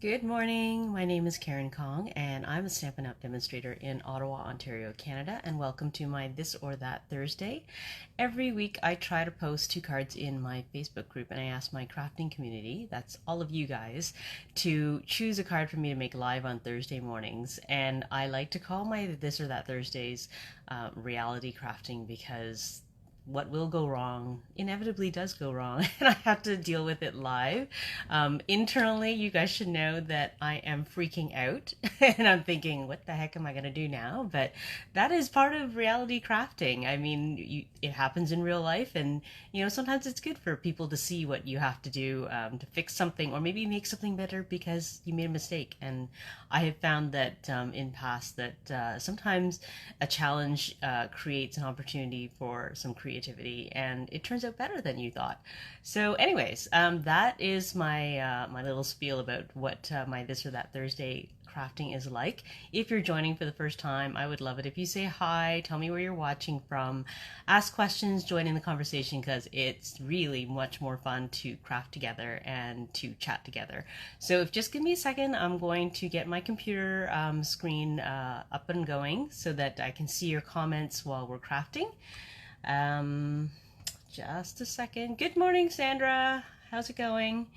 Good morning. My name is Karen Kong, and I'm a Stampin' Up! Demonstrator in Ottawa, Ontario, Canada, and welcome to my This or That Thursday. Every week I try to post two cards in my Facebook group, and I ask my crafting community, that's all of you guys, to choose a card for me to make live on Thursday mornings. And I like to call my This or That Thursdays reality crafting because what will go wrong inevitably does go wrong, and I have to deal with it live. Internally, you guys should know that I am freaking out and I'm thinking, what the heck am I going to do now? But that is part of reality crafting. I mean, it happens in real life, and sometimes it's good for people to see what you have to do to fix something or maybe make something better because you made a mistake. And I have found that in past that sometimes a challenge creates an opportunity for some creativity, and it turns out better than you thought. So, anyways, that is my my little spiel about what my This or That Thursday crafting is like. If you're joining for the first time, I would love it if you say hi, tell me where you're watching from, ask questions, join in the conversation, because it's really much more fun to craft together and to chat together. So if just give me a second, I'm going to get my computer screen up and going so that I can see your comments while we're crafting. Just a second. Good morning, Sandra. How's it going?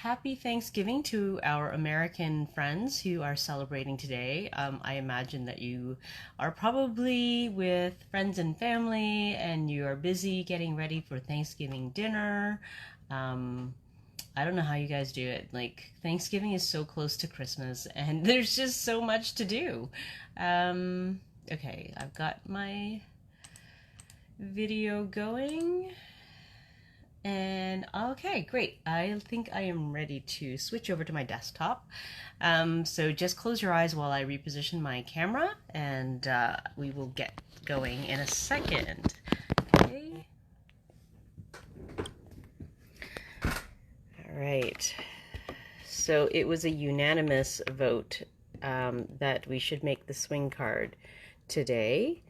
Happy Thanksgiving to our American friends who are celebrating today. I imagine that you are probably with friends and family and you are busy getting ready for Thanksgiving dinner. I don't know how you guys do it. Like, Thanksgiving is so close to Christmas and there's just so much to do. Okay, I've got my video going. And okay, great. I think I am ready to switch over to my desktop. So just close your eyes while I reposition my camera, and we will get going in a second. Okay. All right. So it was a unanimous vote that we should make the swing card today.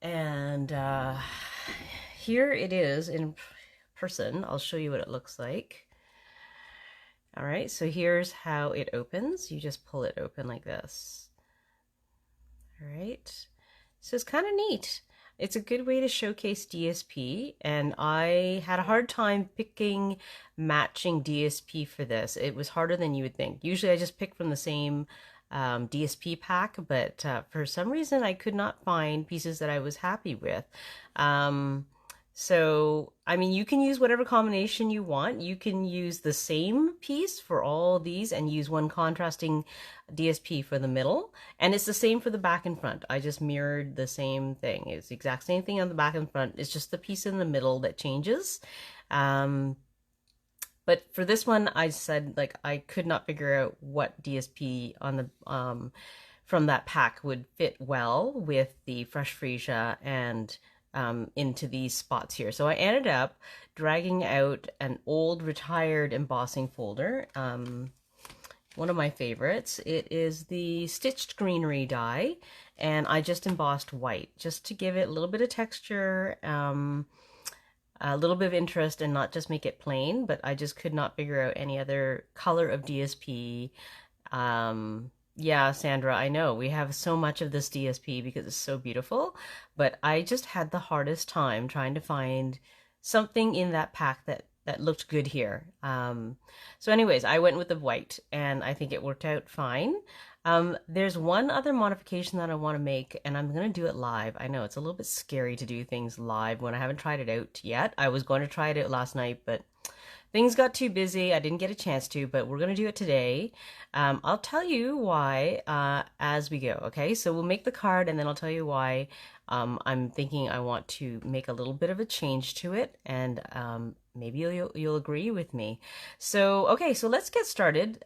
And here it is in person. I'll show you what it looks like. All right, so here's how it opens. You just pull it open like this. All right, so it's kind of neat. It's a good way to showcase DSP, and I had a hard time picking matching DSP for this. It was harder than you would think. Usually I just pick from the same DSP pack, but for some reason I could not find pieces that I was happy with. So, I mean, you can use whatever combination you want. You can use the same piece for all these and use one contrasting DSP for the middle. And it's the same for the back and front. I just mirrored the same thing. It's the exact same thing on the back and front. It's just the piece in the middle that changes. But for this one, I said, like, I could not figure out what DSP on the from that pack would fit well with the fresh Freesia and into these spots here. So I ended up dragging out an old retired embossing folder, one of my favorites. It is the Stitched Greenery die, and I just embossed white just to give it a little bit of texture, a little bit of interest, and not just make it plain, but I just could not figure out any other color of DSP. Yeah, Sandra, I know we have so much of this DSP because it's so beautiful, but I just had the hardest time trying to find something in that pack that looked good here. So anyways, I went with the white, and I think it worked out fine. There's one other modification that I want to make, and I'm going to do it live. I know it's a little bit scary to do things live when I haven't tried it out yet. I was going to try it out last night, but things got too busy. I didn't get a chance to, but we're going to do it today. I'll tell you why as we go, okay? So we'll make the card, and then I'll tell you why I'm thinking I want to make a little bit of a change to it, and maybe you'll agree with me. So, okay, so let's get started.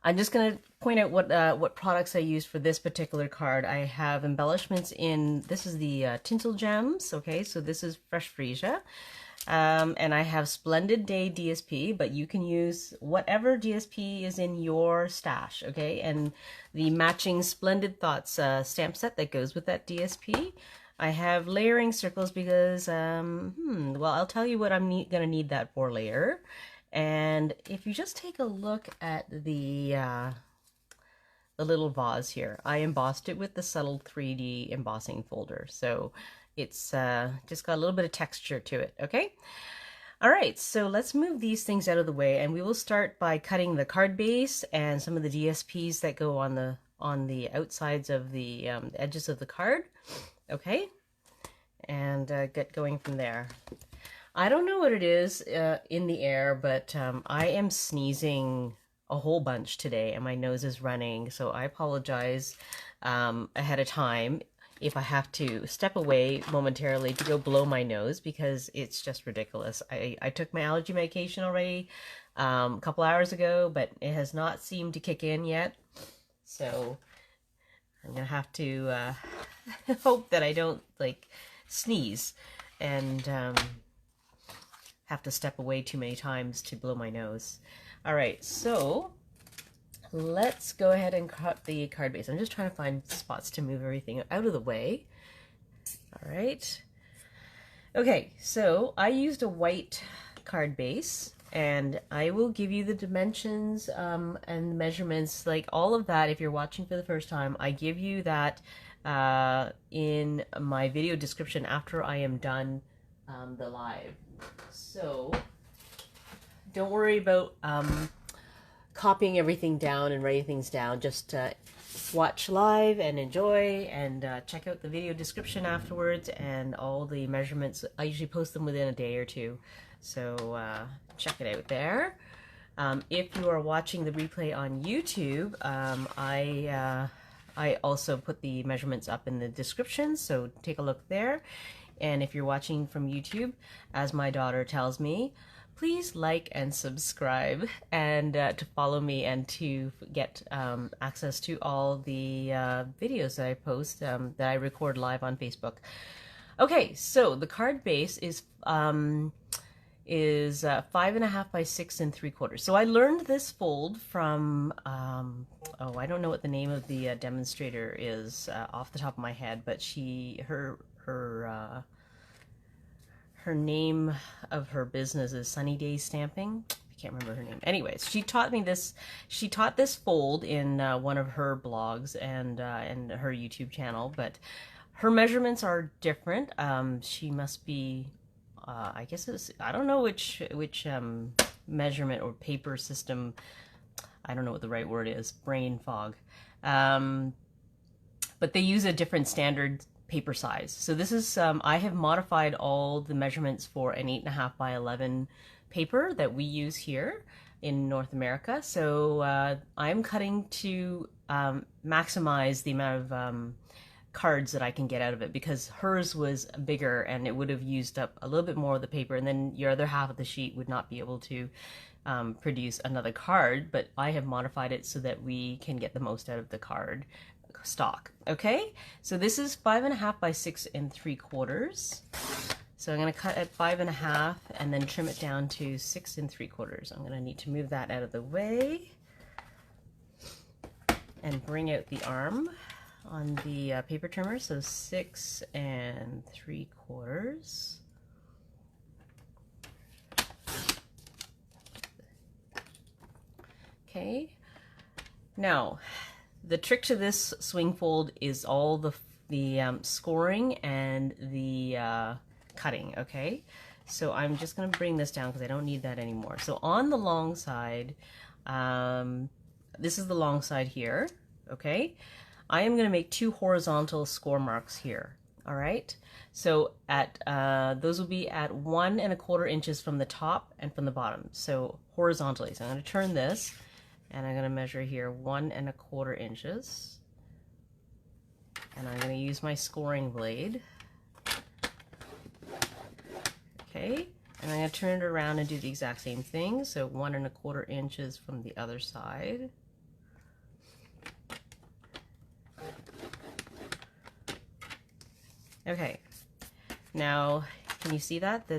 I'm just going to point out what products I used for this particular card. I have embellishments in, this is the Tinsel Gems, okay? So this is fresh Freesia. And I have Splendid Day DSP, but you can use whatever DSP is in your stash, okay? And the matching Splendid Thoughts stamp set that goes with that DSP. I have layering circles because, well, I'll tell you what I'm gonna need that for later. And if you just take a look at the little vase here, I embossed it with the subtle 3D embossing folder. So it's just got a little bit of texture to it, okay? All right, so let's move these things out of the way, and we will start by cutting the card base and some of the DSPs that go on the outsides of the edges of the card, okay? And get going from there. I don't know what it is in the air, but I am sneezing a whole bunch today, and my nose is running, so I apologize ahead of time if I have to step away momentarily to go blow my nose, because it's just ridiculous. I took my allergy medication already a couple hours ago, but it has not seemed to kick in yet. So I'm gonna have to hope that I don't like sneeze and have to step away too many times to blow my nose. All right, so let's go ahead and cut the card base. I'm just trying to find spots to move everything out of the way. All right. Okay, so I used a white card base, and I will give you the dimensions and measurements, like all of that. If you're watching for the first time, I give you that in my video description after I am done the live. So don't worry about copying everything down and writing things down. Just watch live and enjoy, and check out the video description afterwards, and all the measurements. I usually post them within a day or two, so check it out there. If you are watching the replay on YouTube, I also put the measurements up in the description, so take a look there. And if you're watching from YouTube, as my daughter tells me, please like and subscribe, and to follow me and to get access to all the videos that I post, that I record live on Facebook. Okay, so the card base is 5.5 by 6 3/4. So I learned this fold from oh, I don't know what the name of the demonstrator is off the top of my head, but her name of her business is Sunny Day Stamping. I can't remember her name. Anyways, she taught me this. She taught this fold in one of her blogs and her YouTube channel, but her measurements are different. She must be, I guess it's, I don't know which measurement or paper system. I don't know what the right word is. Brain fog. But they use a different standard paper size. So this is, I have modified all the measurements for an 8.5 by 11 paper that we use here in North America. So I'm cutting to maximize the amount of cards that I can get out of it, because hers was bigger and it would have used up a little bit more of the paper, and then your other half of the sheet would not be able to produce another card. But I have modified it so that we can get the most out of the card stock. Okay, so this is 5.5 by 6 3/4. So I'm going to cut at 5.5 and then trim it down to 6 3/4. I'm going to need to move that out of the way and bring out the arm on the paper trimmer. So 6 3/4. Okay, now the trick to this swing fold is all the scoring and the cutting, okay? So I'm just going to bring this down because I don't need that anymore. So on the long side, this is the long side here, okay? I am going to make 2 horizontal score marks here, all right? So at those will be at 1 1/4 inches from the top and from the bottom, so horizontally. So I'm going to turn this, and I'm going to measure here 1 1/4 inches, and I'm going to use my scoring blade. Okay, and I'm going to turn it around and do the exact same thing. So 1 1/4 inches from the other side. Okay, now can you see that?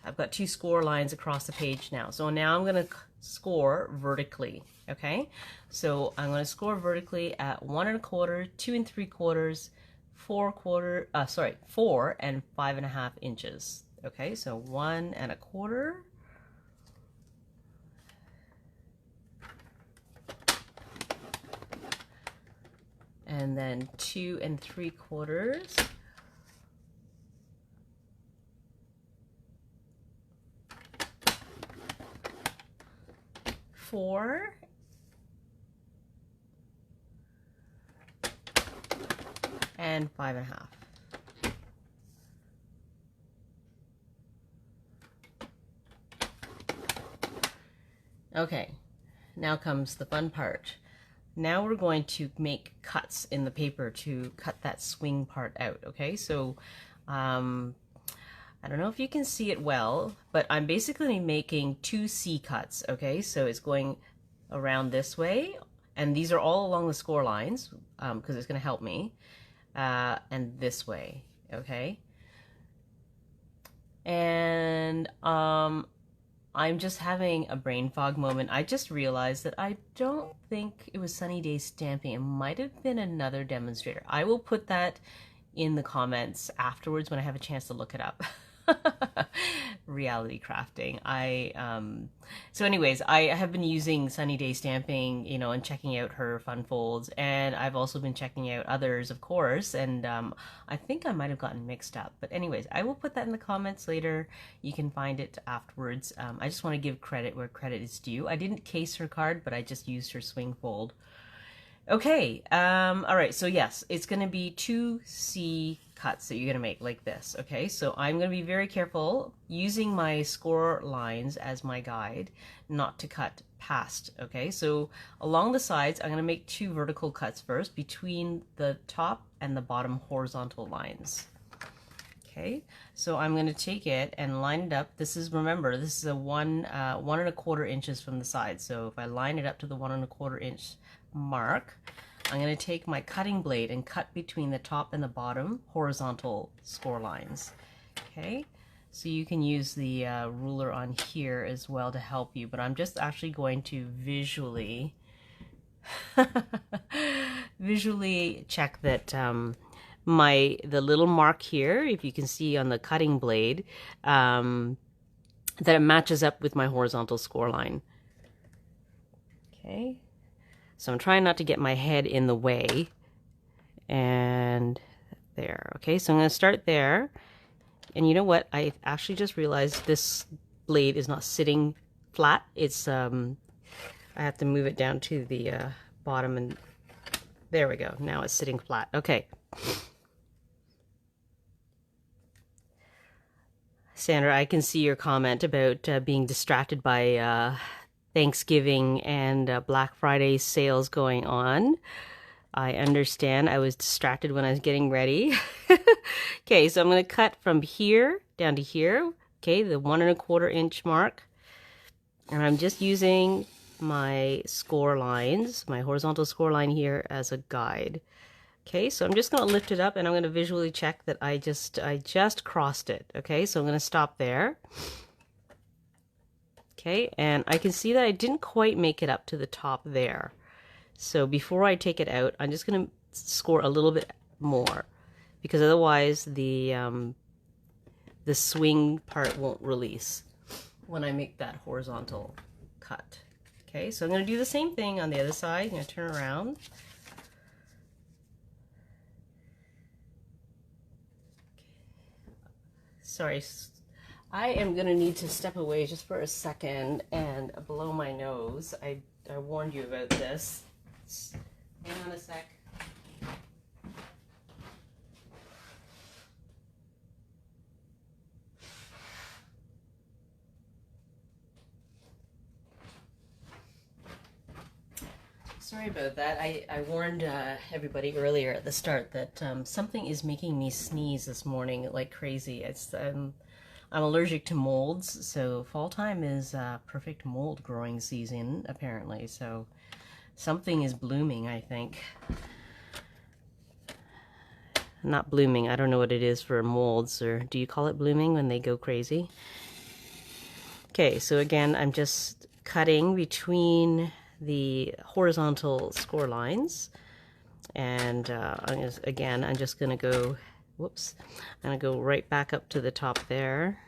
I've got 2 score lines across the page now. So now I'm going to score vertically, okay? So I'm going to score vertically at 1 1/4, 2 3/4, 4 and 5.5 inches. Okay, so 1 1/4. And then 2 3/4. 4 and 5.5. Okay, now comes the fun part. Now we're going to make cuts in the paper to cut that swing part out, okay? So, I don't know if you can see it well, but I'm basically making 2 C cuts, okay? So it's going around this way, and these are all along the score lines, because it's going to help me, and this way, okay? And I'm just having a brain fog moment. I just realized that I don't think it was Sunny Day Stamping. It might have been another demonstrator. I will put that in the comments afterwards when I have a chance to look it up. Reality crafting. So anyways, I have been using Sunny Day Stamping, you know, and checking out her fun folds, and I've also been checking out others, of course, and I think I might have gotten mixed up. But anyways, I will put that in the comments later. You can find it afterwards. I just want to give credit where credit is due. I didn't case her card, but I just used her swing fold. Okay, all right, so yes, it's going to be 2 C cuts that you're going to make like this, okay? So I'm going to be very careful using my score lines as my guide, not to cut past, okay? So along the sides, I'm going to make 2 vertical cuts first between the top and the bottom horizontal lines. Okay, so I'm going to take it and line it up. This is, remember, this is a 1 1/4 inches from the side. So if I line it up to the 1 1/4 inch mark, I'm going to take my cutting blade and cut between the top and the bottom horizontal score lines. Okay, so you can use the ruler on here as well to help you, but I'm just actually going to visually check that the little mark here, if you can see on the cutting blade, that it matches up with my horizontal score line. Okay, so I'm trying not to get my head in the way, and there. Okay, so I'm going to start there, and you know what, I actually just realized this blade is not sitting flat. It's I have to move it down to the bottom, and there we go. Now it's sitting flat. Okay. Sandra, I can see your comment about being distracted by Thanksgiving and Black Friday sales going on. I understand. I was distracted when I was getting ready. Okay, so I'm going to cut from here down to here. Okay, the 1 1/4 inch mark. And I'm just using my score lines, my horizontal score line here as a guide. Okay, so I'm just going to lift it up, and I'm going to visually check that I just crossed it. Okay, so I'm going to stop there. Okay, and I can see that I didn't quite make it up to the top there. So before I take it out, I'm just going to score a little bit more, because otherwise the swing part won't release when I make that horizontal cut. Okay, so I'm going to do the same thing on the other side. I'm going to turn around. Sorry, I am going to need to step away just for a second and blow my nose. I warned you about this. Hang on a sec. Sorry about that. I warned everybody earlier at the start that something is making me sneeze this morning like crazy. It's I'm allergic to molds, so fall time is perfect mold growing season apparently. So something is blooming, I think. Not blooming. I don't know what it is for molds, or do you call it blooming when they go crazy? Okay, so again, I'm just cutting between the horizontal score lines. And I'm just gonna go, whoops, I'm gonna go right back up to the top there.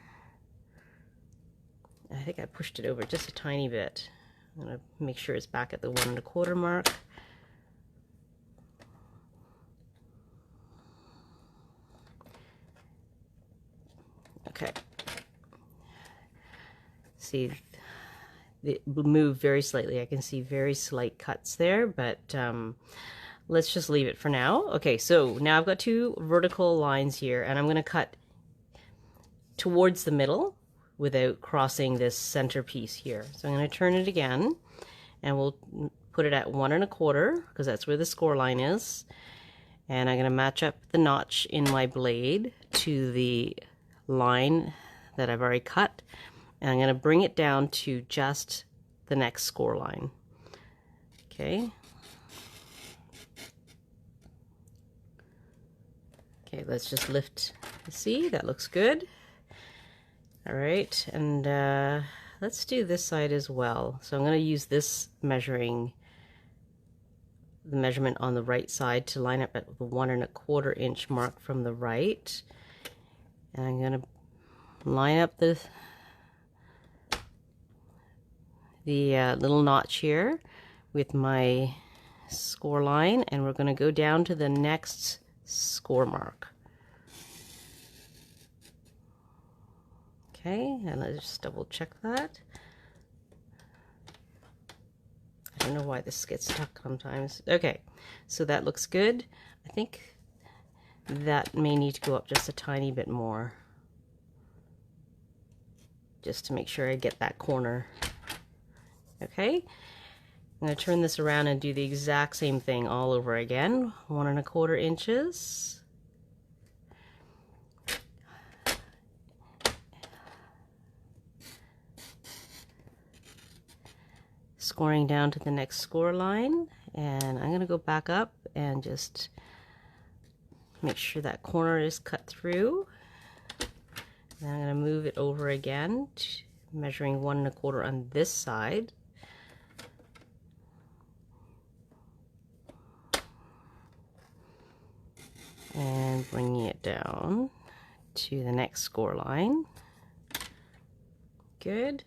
I think I pushed it over just a tiny bit. I'm gonna make sure it's back at the 1 1/4 mark. Okay. See, it moved very slightly. I can see very slight cuts there, but let's just leave it for now. Okay, so now I've got 2 vertical lines here, and I'm going to cut towards the middle without crossing this center piece here. So I'm going to turn it again, and we'll put it at 1 1/4 because that's where the score line is. And I'm going to match up the notch in my blade to the line that I've already cut, and I'm going to bring it down to just the next score line. Okay. Okay, let's just lift. See, that looks good. All right, and let's do this side as well. So I'm going to use this measuring, the measurement on the right side to line up at the 1 1/4 inch mark from the right. And I'm going to line up the little notch here with my score line, and we're going to go down to the next score mark. Okay, and let's just double check that. I don't know why this gets stuck sometimes. Okay, so that looks good. I think that may need to go up just a tiny bit more, just to make sure I get that corner. Okay, I'm going to turn this around and do the exact same thing all over again. 1 1/4 inches. Scoring down to the next score line, and I'm going to go back up and just make sure that corner is cut through. Then I'm going to move it over again, measuring 1 1/4 on this side. And bringing it down to the next score line. Good.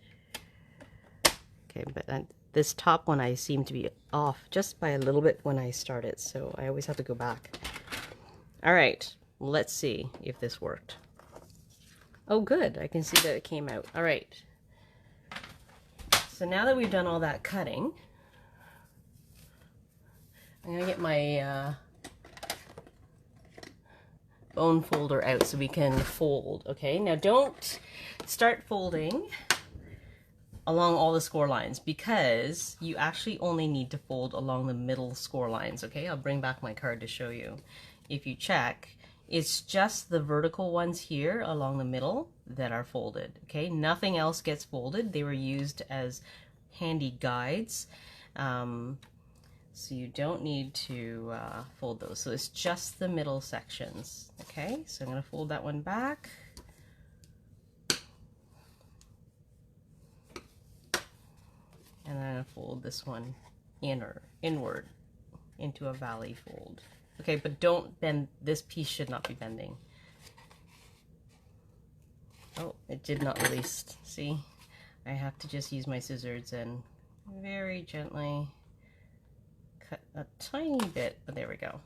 Okay, but this top one I seem to be off just by a little bit when I start it, so I always have to go back. All right, let's see if this worked. Oh, good. I can see that it came out. All right. So now that we've done all that cutting, I'm going to get my bone folder out so we can fold. Okay, now don't start folding along all the score lines, because you actually only need to fold along the middle score lines. Okay, I'll bring back my card to show you. If you check, it's just the vertical ones here along the middle that are folded. Okay, nothing else gets folded. They were used as handy guides, so you don't need to fold those. So it's just the middle sections. Okay, so I'm going to fold that one back. And then I'm going to fold this one inward into a valley fold. Okay, but don't bend. This piece should not be bending. Oh, it did not release. See? I have to just use my scissors and very gently cut a tiny bit, but there we go.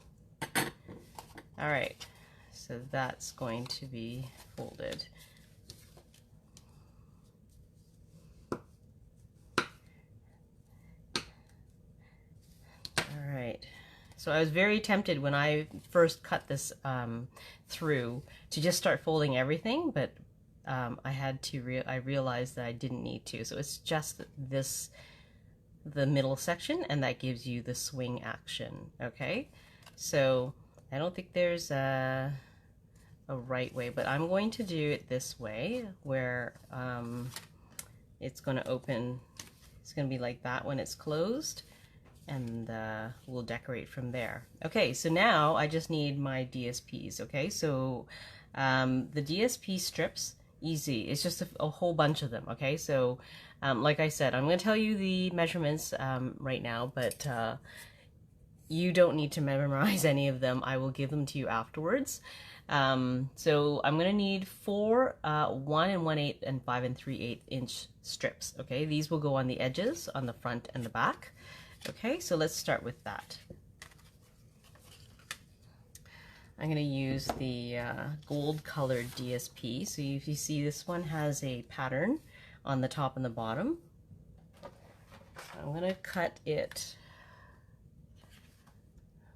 All right, so that's going to be folded. All right, so I was very tempted when I first cut this through to just start folding everything, but I realized that I didn't need to. So it's just the middle section, and that gives you the swing action. Okay, so I don't think there's a right way, but I'm going to do it this way, where it's going to open. It's going to be like that when it's closed, and we'll decorate from there. Okay, so now I just need my DSPs. Okay, so the DSP strips, easy. It's just a whole bunch of them. Okay, so like I said, I'm going to tell you the measurements right now, but you don't need to memorize any of them. I will give them to you afterwards. So I'm gonna need 4 1 1/8 and 5 3/8 inch strips. Okay, these will go on the edges, on the front and the back. Okay, so let's start with that. I'm gonna use the gold colored DSP. So if you see, this one has a pattern on the top and the bottom. I'm gonna cut it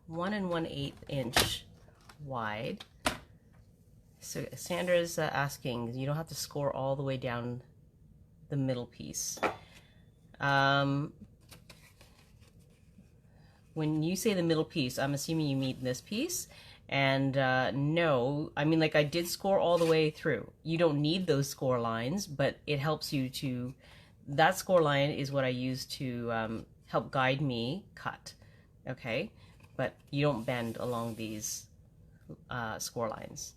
1 1/8 inch wide. So Sandra's asking, you don't have to score all the way down the middle piece. When you say the middle piece, I'm assuming you mean this piece. And no, I mean, like, I did score all the way through. You don't need those score lines, but it helps you to, that score line is what I use to help guide me cut, okay? But you don't bend along these score lines.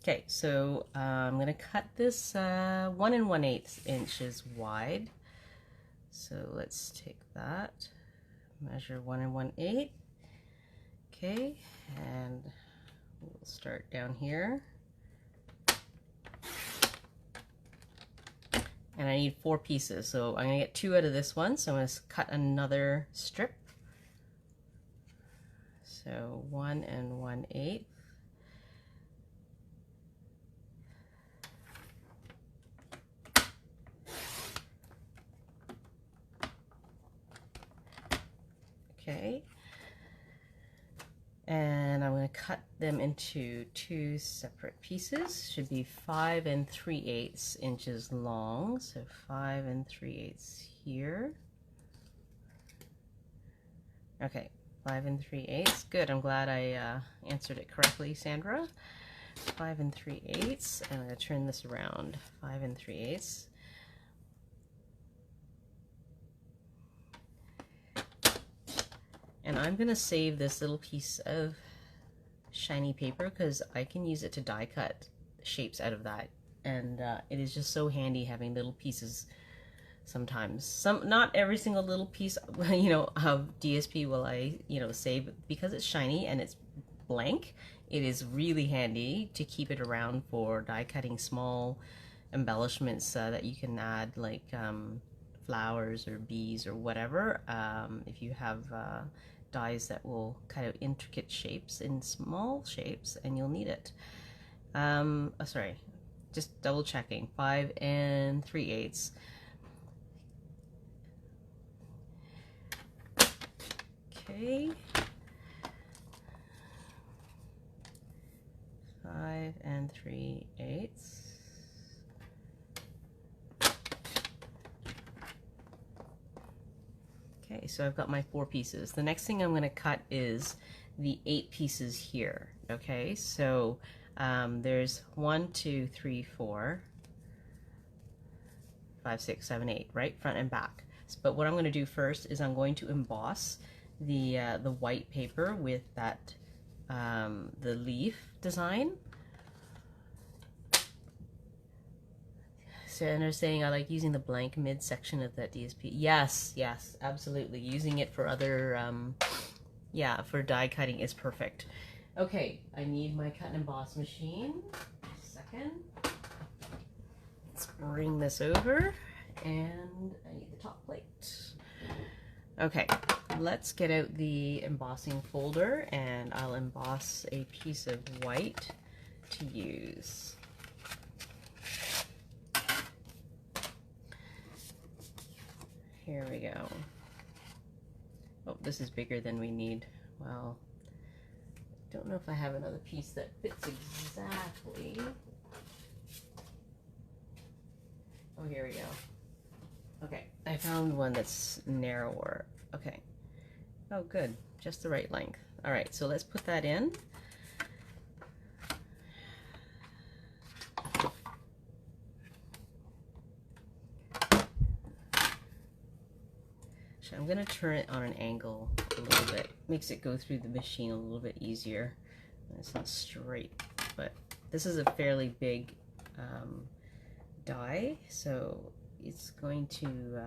Okay, so I'm gonna cut this 1 1/8 inches wide. So let's take that, measure 1 1/8. Okay, and we'll start down here. And I need 4 pieces, so I'm gonna get 2 out of this one, so I'm gonna cut another strip. So 1 1/8. Okay, and I'm going to cut them into 2 separate pieces. Should be 5 3/8 inches long, so 5 3/8 here. Okay, 5 3/8. Good, I'm glad I answered it correctly, Sandra. 5 3/8, and I'm going to turn this around. 5 3/8. And I'm going to save this little piece of shiny paper because I can use it to die cut shapes out of that. And it is just so handy having little pieces sometimes. Not every single little piece, you know, of DSP will I, you know, save, because it's shiny and it's blank. It is really handy to keep it around for die cutting small embellishments that you can add, like flowers or bees or whatever. If you have dies that will cut out intricate shapes in small shapes, and you'll need it. Sorry, just double checking. 5 3/8. Okay. 5 3/8. Okay, so I've got my 4 pieces. The next thing I'm going to cut is the 8 pieces here. Okay, so there's 1 2 3 4 5 6 7 8, right, front and back. But what I'm going to do first is I'm going to emboss the white paper with that the leaf design. So, and they're saying I like using the blank midsection of that DSP. Yes, yes, absolutely. Using it for other, yeah, for die cutting is perfect. Okay, I need my cut and emboss machine. A second. Let's bring this over, and I need the top plate. Okay, let's get out the embossing folder, and I'll emboss a piece of white to use. Here we go. Oh, this is bigger than we need. Well, don't know if I have another piece that fits exactly. Oh, here we go. Okay, I found one that's narrower. Okay. Oh, good. Just the right length. All right, so let's put that in. I'm going to turn it on an angle a little bit. Makes it go through the machine a little bit easier. It's not straight, but this is a fairly big die, so it's going to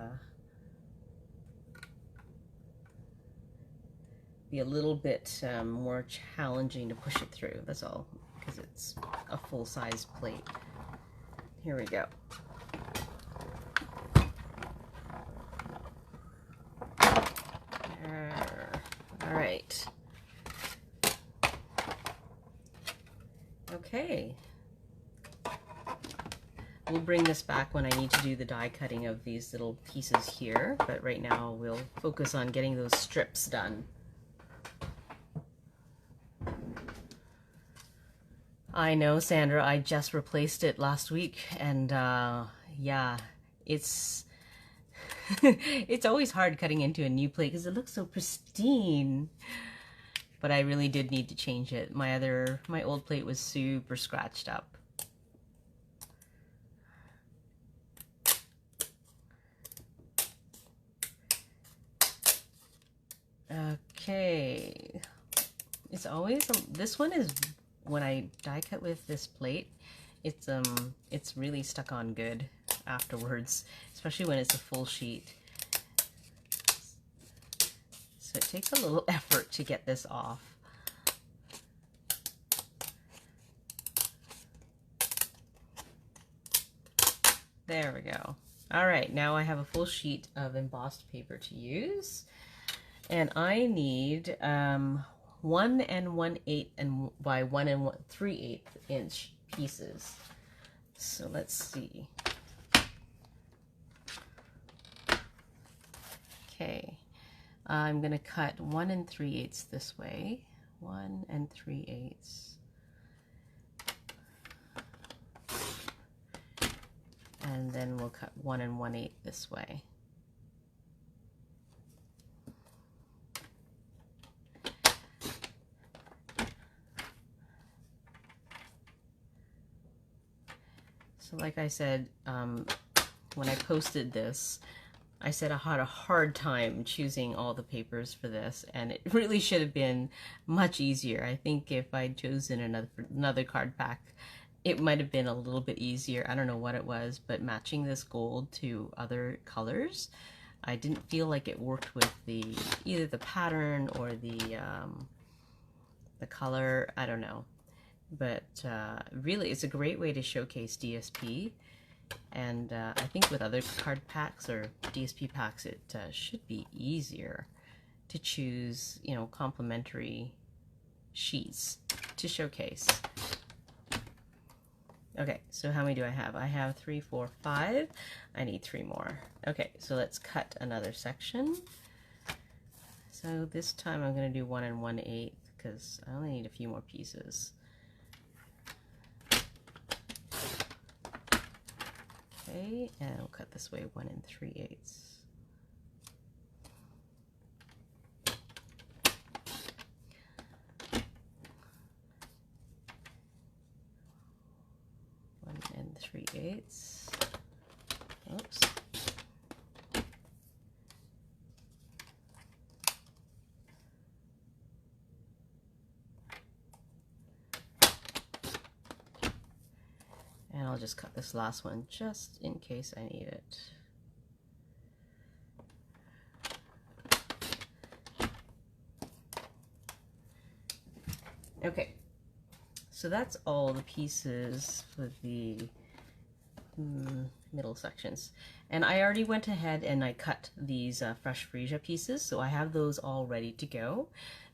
be a little bit more challenging to push it through. That's all, because it's a full-size plate. Here we go. All right. Okay. We'll bring this back when I need to do the die cutting of these little pieces here, but right now we'll focus on getting those strips done. I know, Sandra, I just replaced it last week, and yeah, it's it's always hard cutting into a new plate because it looks so pristine. But I really did need to change it. My old plate was super scratched up. Okay, it's always this one is when I die cut with this plate, it's really stuck on good afterwards, especially when it's a full sheet. So it takes a little effort to get this off. There we go. All right, now I have a full sheet of embossed paper to use. And I need 1 1/8 and by 1 3/8 inch pieces. So let's see. Okay, I'm gonna cut 1 3/8 this way, 1 3/8. And then we'll cut 1 1/8 this way. So like I said, when I posted this, I said I had a hard time choosing all the papers for this, and it really should have been much easier. I think if I'd chosen another card pack, it might have been a little bit easier. I don't know what it was, but matching this gold to other colors, I didn't feel like it worked with either the pattern or the color. I don't know. But really, it's a great way to showcase DSP, and I think with other card packs or DSP packs, it should be easier to choose, you know, complementary sheets to showcase. Okay, so how many do I have? I have 3, 4, 5. I need 3 more. Okay, so let's cut another section. So this time I'm going to do 1 1/8 because I only need a few more pieces. Okay, and we'll cut this way 1 3/8. And 3/8. Oops. And I'll just cut this last one just in case I need it. Okay. So that's all the pieces for the middle sections. And I already went ahead and I cut these fresh Freesia pieces, so I have those all ready to go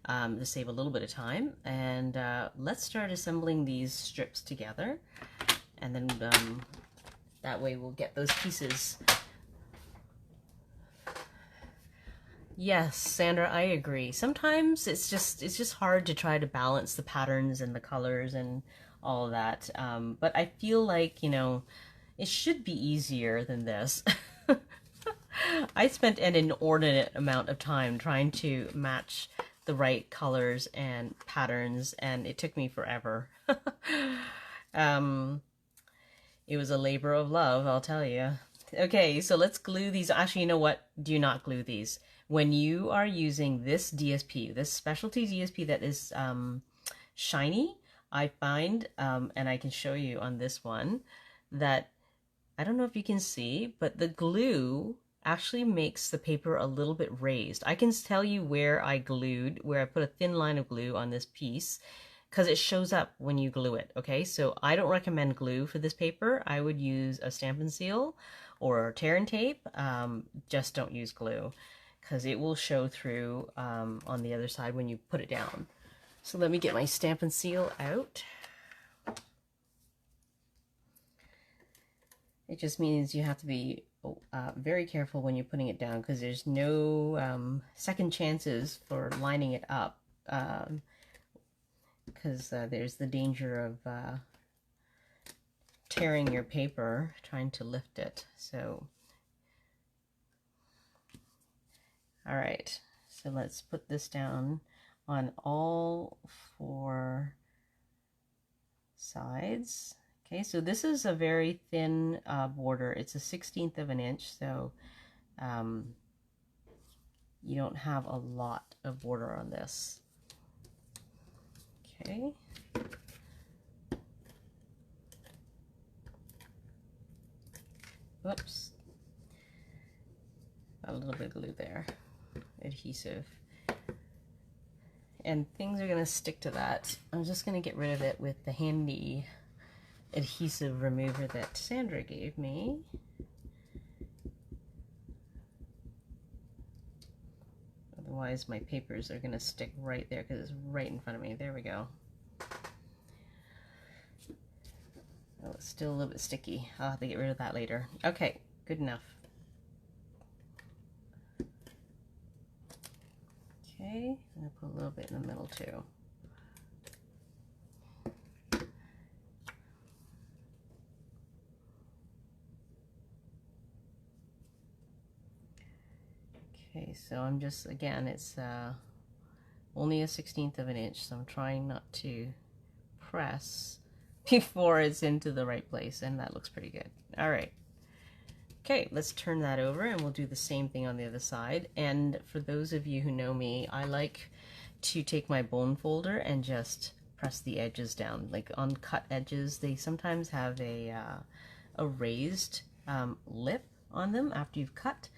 to save a little bit of time. And let's start assembling these strips together, and then that way we'll get those pieces. Yes, Sandra, I agree. Sometimes it's just hard to try to balance the patterns and the colors and all of that. But I feel like, you know, it should be easier than this. I spent an inordinate amount of time trying to match the right colors and patterns, and it took me forever. It was a labor of love, I'll tell you. Okay, so let's glue these. Actually, you know what? Do not glue these. When you are using this DSP, this specialty DSP that is shiny, I find, and I can show you on this one, that I don't know if you can see, but the glue actually makes the paper a little bit raised. I can tell you where I put a thin line of glue on this piece, because it shows up when you glue it, okay? So I don't recommend glue for this paper. I would use a Stampin' Seal or tear and tape. Just don't use glue, because it will show through on the other side when you put it down. So let me get my Stampin' Seal out. It just means you have to be very careful when you're putting it down, because there's no second chances for lining it up, because there's the danger of tearing your paper trying to lift it. So, all right, so let's put this down on all 4 sides. Okay, so this is a very thin border. It's a 1/16 of an inch, so you don't have a lot of border on this. Okay. Whoops. A little bit of glue there. Adhesive. And things are going to stick to that. I'm just going to get rid of it with the handy adhesive remover that Sandra gave me. Otherwise my papers are going to stick right there because it's right in front of me. There we go. Oh, it's still a little bit sticky. I'll have to get rid of that later. Okay, good enough. Okay, I'm going to put a little bit in the middle too. Okay, so I'm just, again, it's only a 1/16 of an inch, so I'm trying not to press before it's into the right place, and that looks pretty good. All right. Okay, let's turn that over and we'll do the same thing on the other side. And for those of you who know me, I like to take my bone folder and just press the edges down. Like on cut edges, they sometimes have a raised lip on them after you've cut,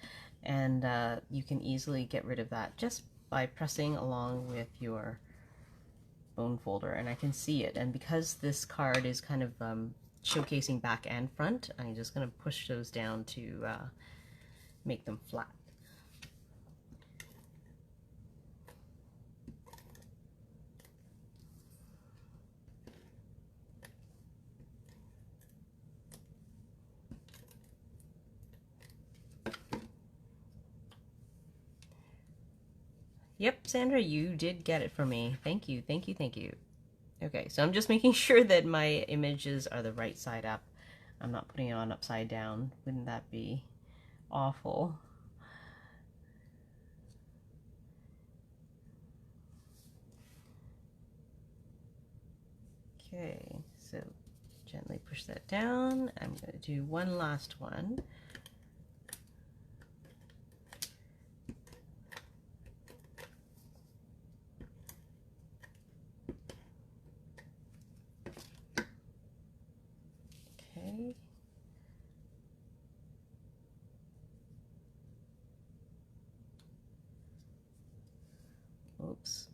and you can easily get rid of that just by pressing along with your bone folder, and I can see it. And because this card is kind of showcasing back and front, I'm just going to push those down to make them flat. Yep, Sandra, you did get it for me. Thank you, thank you, thank you. Okay, so I'm just making sure that my images are the right side up. I'm not putting it on upside down. Wouldn't that be awful? Okay, so gently push that down. I'm going to do one last one. Okay. Oops.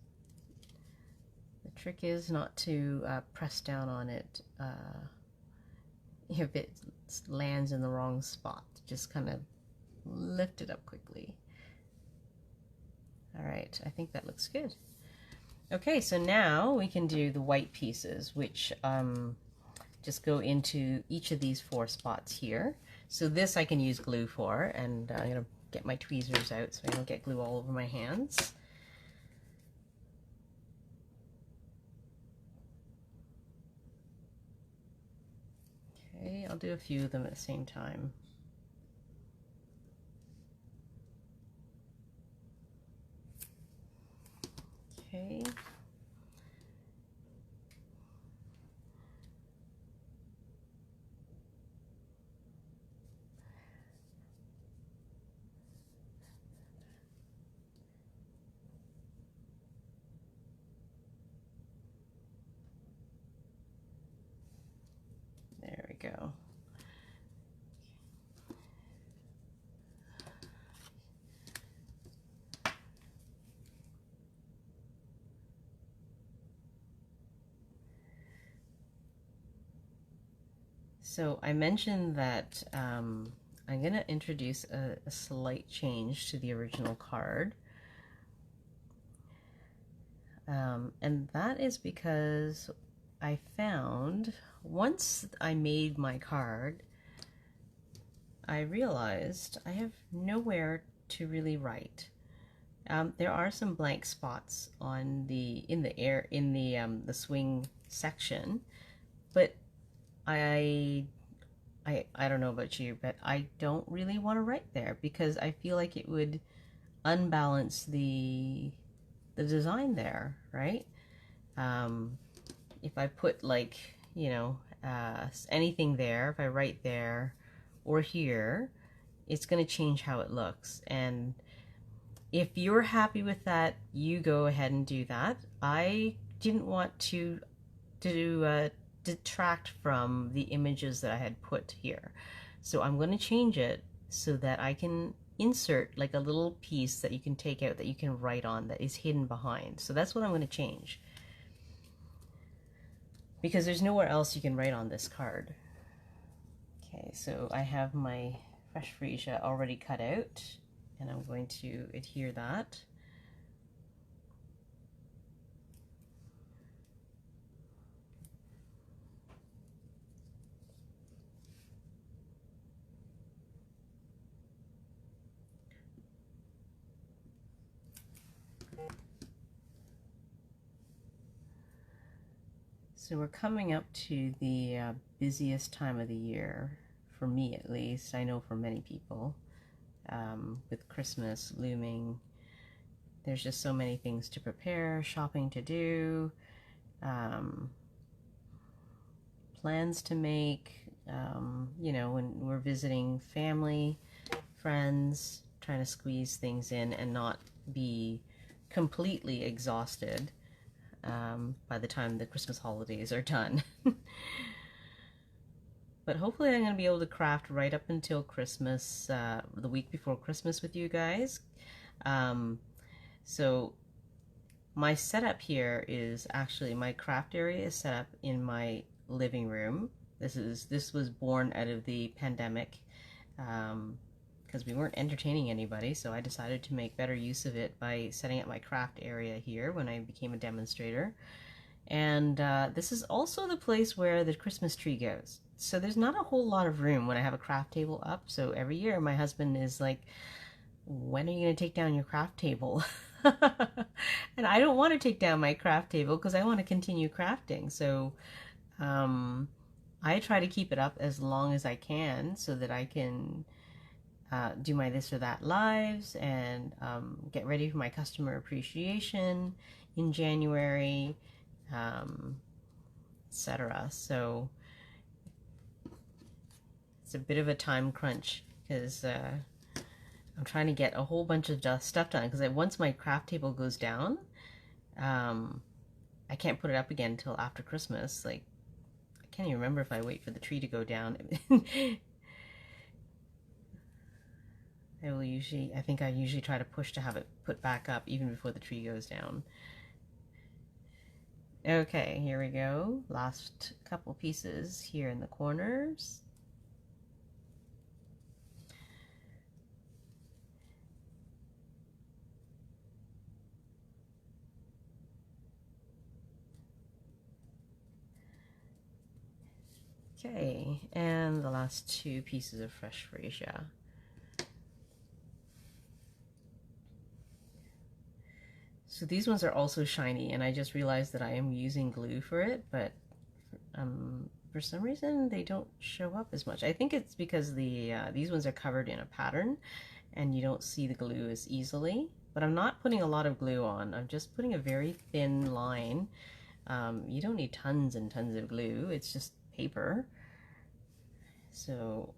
The trick is not to press down on it if it lands in the wrong spot. Just kind of lift it up quickly. All right, I think that looks good. Okay, so now we can do the white pieces, which just go into each of these 4 spots here. So this I can use glue for, and I'm going to get my tweezers out so I don't get glue all over my hands. Okay, I'll do a few of them at the same time. Okay. There we go. So I mentioned that I'm going to introduce a slight change to the original card. And that is because I found once I made my card, I realized I have nowhere to really write. There are some blank spots on the swing section, but I don't know about you, but I don't really want to write there because I feel like it would unbalance the design there, right? If I put like, you know, anything there, if I write there or here, it's going to change how it looks. And if you're happy with that, you go ahead and do that. I didn't want to detract from the images that I had put here. So I'm going to change it so that I can insert like a little piece that you can take out that you can write on that is hidden behind. So that's what I'm going to change, because there's nowhere else you can write on this card. Okay, so I have my fresh freesia already cut out, and I'm going to adhere that. So we're coming up to the busiest time of the year, for me at least. I know for many people, with Christmas looming. There's just so many things to prepare, shopping to do, plans to make, you know, when we're visiting family, friends, trying to squeeze things in and not be completely exhausted by the time the Christmas holidays are done. But hopefully I'm going to be able to craft right up until Christmas, the week before Christmas with you guys. So my setup here is actually, my craft area is set up in my living room. This was born out of the pandemic, because we weren't entertaining anybody, so I decided to make better use of it by setting up my craft area here when I became a demonstrator. And this is also the place where the Christmas tree goes. So there's not a whole lot of room when I have a craft table up. So every year my husband is like, when are you going to take down your craft table? And I don't want to take down my craft table because I want to continue crafting. So I try to keep it up as long as I can so that I can do my this or that lives and get ready for my customer appreciation in January, etc. So it's a bit of a time crunch because I'm trying to get a whole bunch of stuff done, because once my craft table goes down, I can't put it up again until after Christmas. Like, I can't even remember if I wait for the tree to go down. I think I usually try to push to have it put back up even before the tree goes down. Okay, here we go. Last couple pieces here in the corners. Okay, and the last two pieces of fresh freesia. So these ones are also shiny, and I just realized that I am using glue for it, but for some reason they don't show up as much. I think it's because these ones are covered in a pattern and you don't see the glue as easily. But I'm not putting a lot of glue on. I'm just putting a very thin line. You don't need tons and tons of glue. It's just paper. So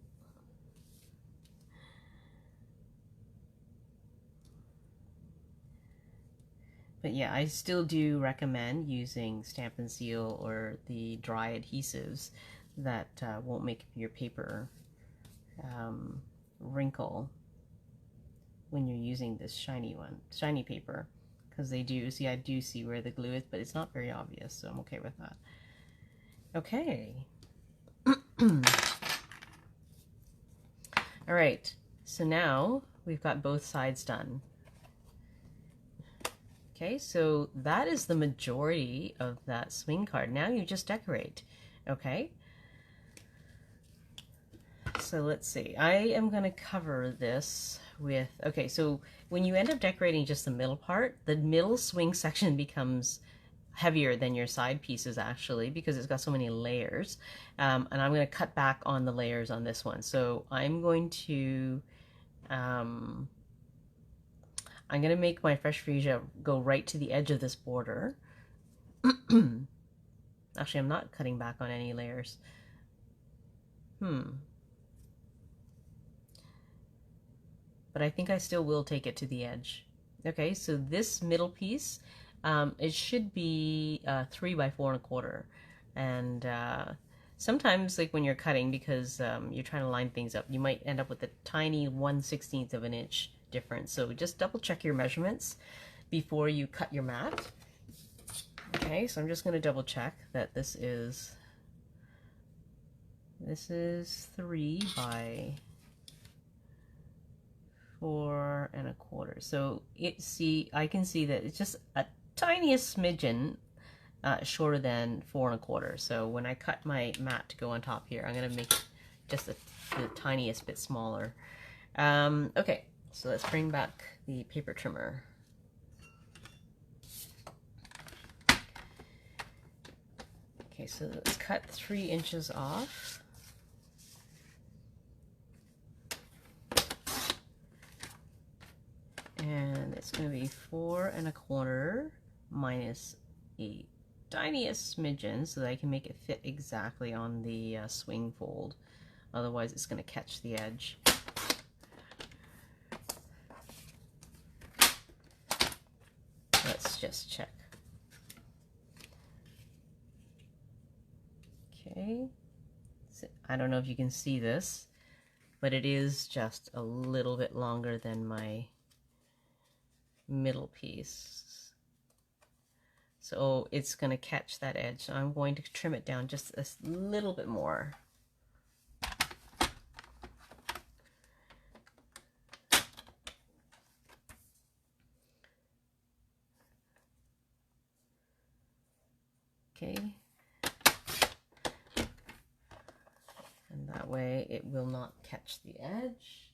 but yeah, I still do recommend using Stamp and Seal or the dry adhesives that won't make your paper wrinkle when you're using this shiny paper, because they do, see, I do see where the glue is, but it's not very obvious, so I'm okay with that. Okay. All right, so now we've got both sides done. Okay, so that is the majority of that swing card. Now you just decorate, okay? So let's see, I am gonna cover this with, okay, so when you end up decorating just the middle part, the middle swing section becomes heavier than your side pieces actually, because it's got so many layers. And I'm gonna cut back on the layers on this one. So I'm going to make my fresh freesia go right to the edge of this border. Actually, I'm not cutting back on any layers. But I think I still will take it to the edge. Okay, so this middle piece, it should be 3 by 4 1/4. And sometimes, like when you're cutting, because you're trying to line things up, you might end up with a tiny 1/16 of an inch difference. So just double check your measurements before you cut your mat. Okay, so I'm just going to double check that this is 3 by 4 1/4. So I can see that it's just a tiniest smidgen shorter than 4 1/4. So when I cut my mat to go on top here, I'm going to make it just the tiniest bit smaller. Okay, so let's bring back the paper trimmer. Okay, so let's cut 3 inches off. And it's going to be 4 1/4 minus a tiniest smidgen so that I can make it fit exactly on the swing fold. Otherwise it's going to catch the edge. Let's just check. Okay, so I don't know if you can see this, but it is just a little bit longer than my middle piece. So it's going to catch that edge. So I'm going to trim it down just a little bit more. Okay. And that way it will not catch the edge.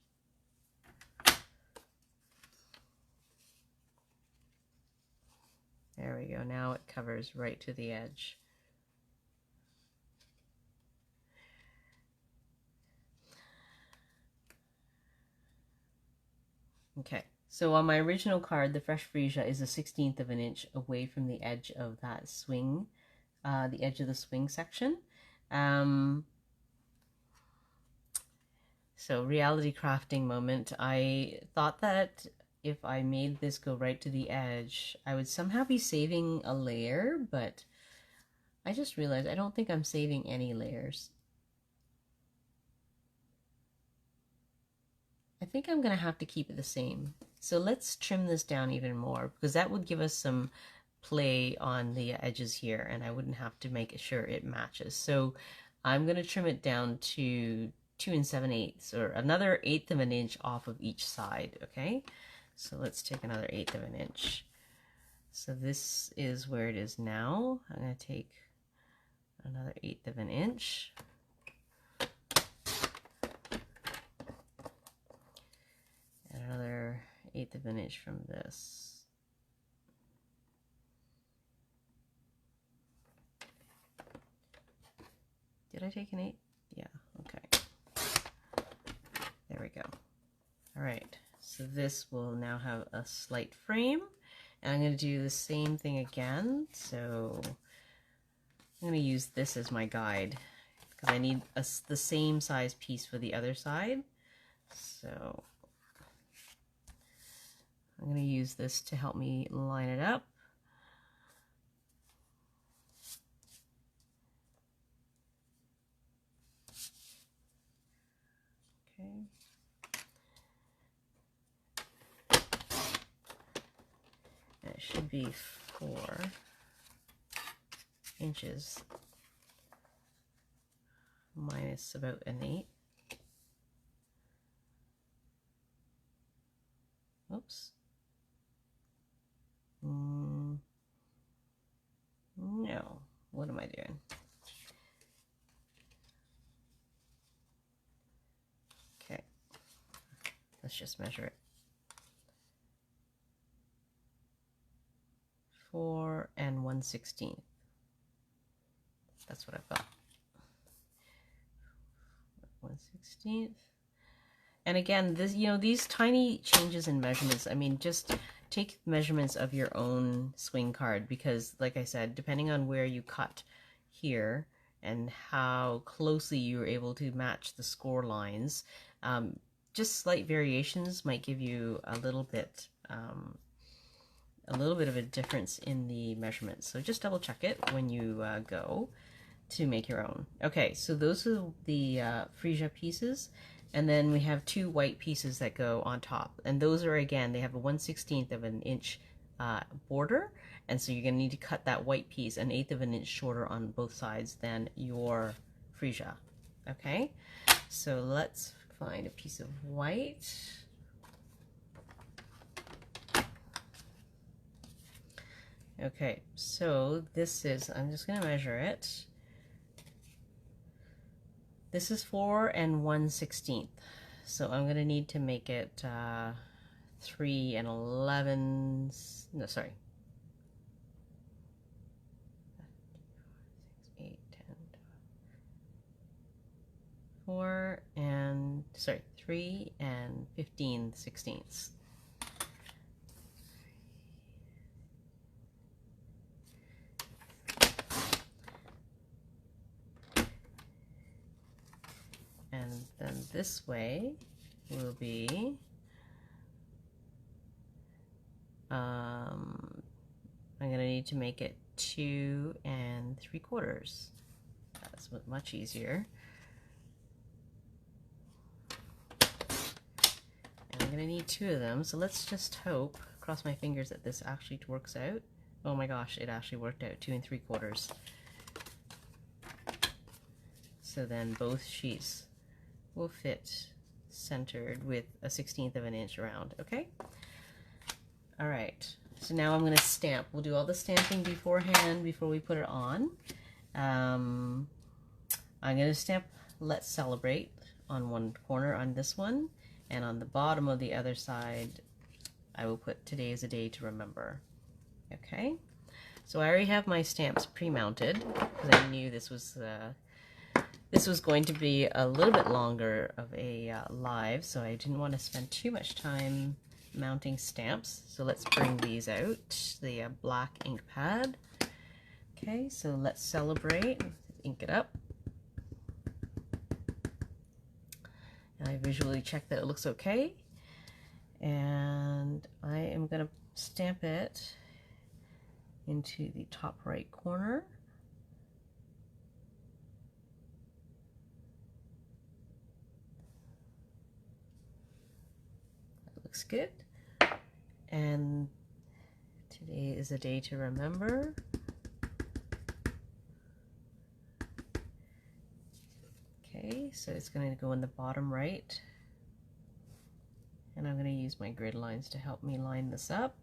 There we go. Now it covers right to the edge. Okay, so on my original card, the fresh freesia is a 1/16 of an inch away from the edge of that swing, the edge of the swing section. So reality crafting moment. I thought that if I made this go right to the edge, I would somehow be saving a layer, but I just realized I don't think I'm saving any layers. I think I'm going to have to keep it the same. So let's trim this down even more, because that would give us some play on the edges here, and I wouldn't have to make sure it matches. So I'm going to trim it down to 2 7/8, or another 1/8 of an inch off of each side, okay? So let's take another 1/8 of an inch. So this is where it is now. I'm going to take another 1/8 of an inch. And another 1/8 of an inch from this. Did I take an 8? Yeah, okay. There we go. All right, so this will now have a slight frame, and I'm going to do the same thing again. So I'm going to use this as my guide, because I need the same size piece for the other side. So I'm going to use this to help me line it up. Okay. And it should be 4 inches minus minus about an 8. Oops. No. What am I doing? Okay. Let's just measure it. 4 and 1/16. That's what I've got. 1/16. And again, this, you know, these tiny changes in measurements, I mean, just take measurements of your own swing card, because like I said, depending on where you cut here and how closely you're able to match the score lines, just slight variations might give you a little bit of a difference in the measurements. So just double check it when you go to make your own. Okay, so those are the Freesia pieces, and then we have 2 white pieces that go on top, and those are, again, they have a 1/16 of an inch border, and so you're going to need to cut that white piece 1/8 of an inch shorter on both sides than your Freesia. Okay, so let's find a piece of white. Okay, so this is, I'm just going to measure it. This is 4 and 1/16. So I'm going to need to make it 3 and 11, no, sorry. 6, 8, 10, 4 and, sorry, 3 and 15/16. And then this way will be I'm going to need to make it 2 3/4. That's much easier. And I'm going to need 2 of them, so let's just hope, cross my fingers, that this actually works out. Oh my gosh, it actually worked out, 2 3/4. So then both sheets will fit centered with a 1/16 of an inch around. Okay, all right, so now I'm going to stamp. We'll do all the stamping beforehand before we put it on. I'm going to stamp "Let's Celebrate" on one corner on this one, and on the bottom of the other side I will put "Today is a Day to Remember." Okay, so I already have my stamps pre-mounted because I knew this was going to be a little bit longer of a live, so I didn't want to spend too much time mounting stamps. So let's bring these out, the black ink pad. Okay, so "Let's Celebrate," ink it up. And I visually check that it looks okay. And I am going to stamp it into the top right corner. Looks good. And "Today is a Day to Remember." Okay, so it's going to go in the bottom right, and I'm going to use my grid lines to help me line this up.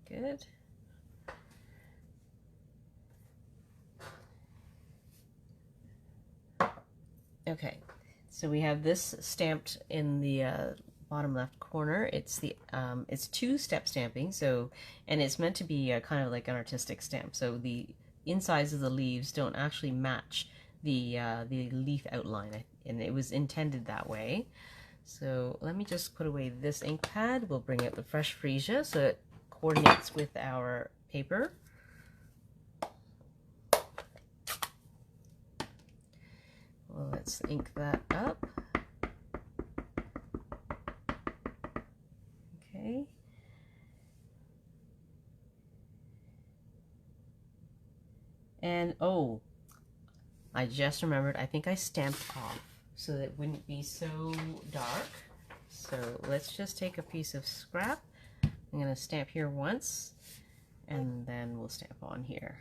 Good. Okay, so we have this stamped in the bottom left corner. It's the it's 2-step stamping, so, and it's meant to be kind of like an artistic stamp. So the insides of the leaves don't actually match the leaf outline, and it was intended that way. So let me just put away this ink pad. We'll bring out the fresh Freesia so it coordinates with our paper. Well, let's ink that up. Okay. And oh, I just remembered, I think I stamped off so that it wouldn't be so dark. so let's just take a piece of scrap. I'm going to stamp here once, and then we'll stamp on here.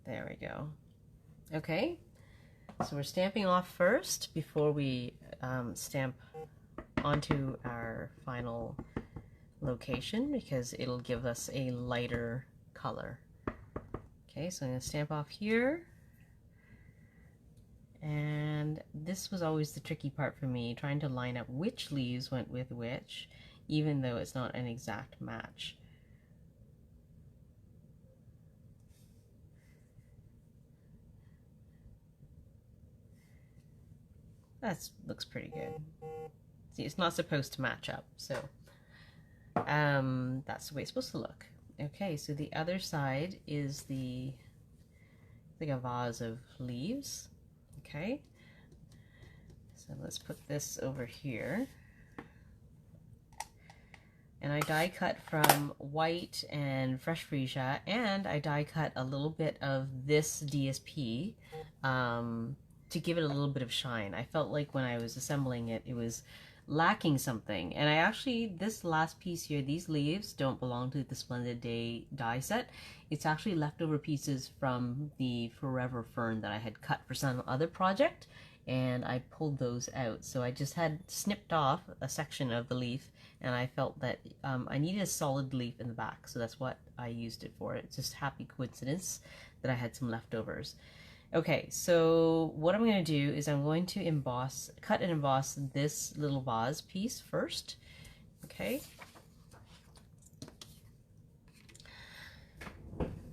There we go. Okay, so we're stamping off first before we stamp onto our final location, because it'll give us a lighter color. Okay, so I'm going to stamp off here. And this was always the tricky part for me, trying to line up which leaves went with which, even though it's not an exact match. That looks pretty good. See, it's not supposed to match up, so that's the way it's supposed to look. Okay, so the other side is like a vase of leaves. Okay, so let's put this over here. And I die cut from white and fresh freesia, and I die cut a little bit of this DSP to give it a little bit of shine. I felt like when I was assembling it, it was lacking something. And I actually, this last piece here, these leaves don't belong to the Splendid Day die set. It's actually leftover pieces from the Forever Fern that I had cut for some other project, and I pulled those out. So I just had snipped off a section of the leaf, and I felt that I needed a solid leaf in the back, so that's what I used it for. It's just happy coincidence that I had some leftovers. Okay, so what I'm going to do is I'm going to emboss, cut and emboss this little vase piece first. Okay.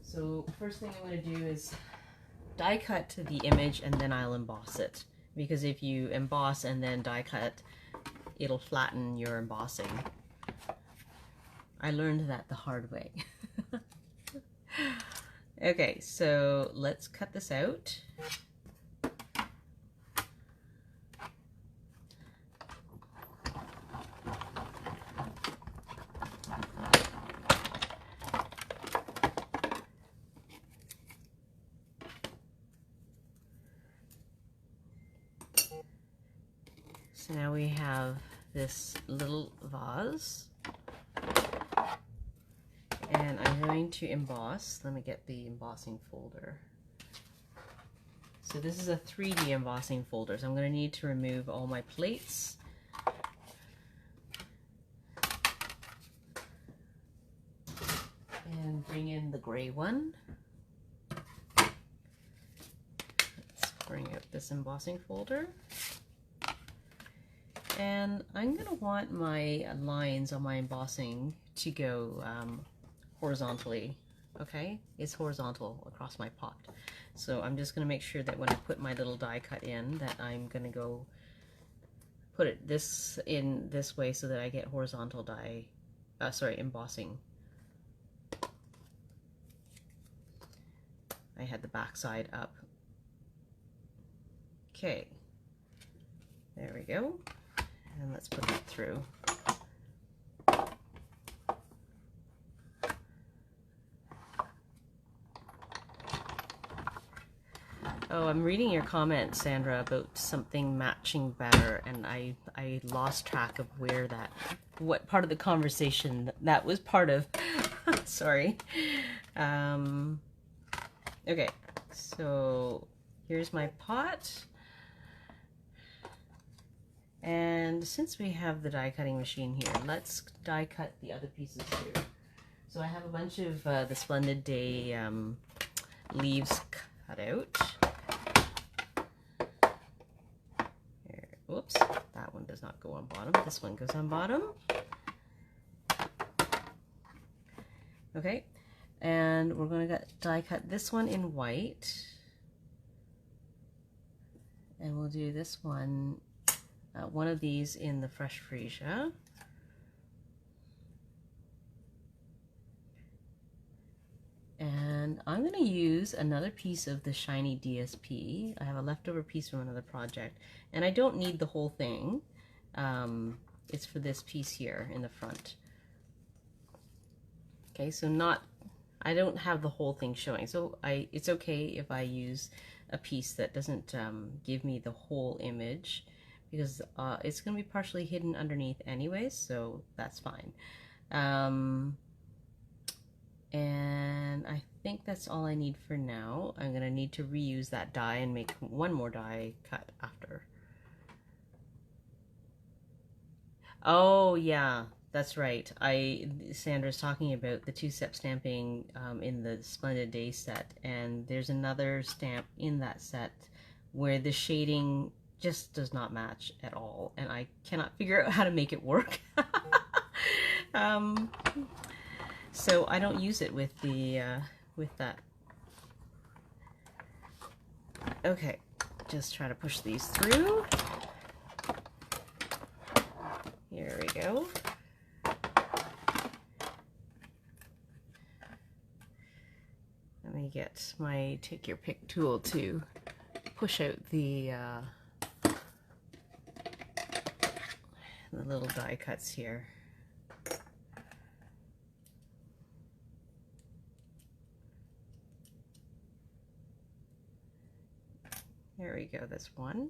So first thing I'm going to do is die cut the image, and then I'll emboss it. Because if you emboss and then die cut, it'll flatten your embossing. I learned that the hard way. Okay, so let's cut this out. So now we have this little vase. And I'm going to emboss. Let me get the embossing folder. So this is a 3D embossing folder, so I'm going to need to remove all my plates. And bring in the gray one. Let's bring out this embossing folder. And I'm going to want my lines on my embossing to go horizontally. Okay, it's horizontal across my pot, so I'm just going to make sure that when I put my little die cut in, that I'm going to go put it this in this way so that I get horizontal embossing. I had the back side up. Okay, there we go, and let's put that through. Oh, I'm reading your comment, Sandra, about something matching better, and I lost track of where that, what part of the conversation that was part of. Sorry. Okay, so here's my pot. And since we have the die cutting machine here, let's die cut the other pieces too. So I have a bunch of the Splendid Day leaves cut out. Whoops, that one does not go on bottom. This one goes on bottom. Okay, and we're going to die cut this one in white. And we'll do this one, one of these in the fresh freesia. And I'm going to use another piece of the shiny DSP. I have a leftover piece from another project, and I don't need the whole thing. It's for this piece here in the front. Okay, so I don't have the whole thing showing, so it's okay if I use a piece that doesn't give me the whole image, because it's going to be partially hidden underneath anyways, so that's fine. And I think that's all I need for now. I'm going to need to reuse that die and make one more die cut after. Oh yeah, that's right. Sandra's talking about the two-step stamping in the Splendid Day set, and there's another stamp in that set where the shading just does not match at all, and I cannot figure out how to make it work. So I don't use it with the with that. Okay, just try to push these through. Here we go. Let me get my take your pick tool to push out the little die cuts here. There we go, that's one.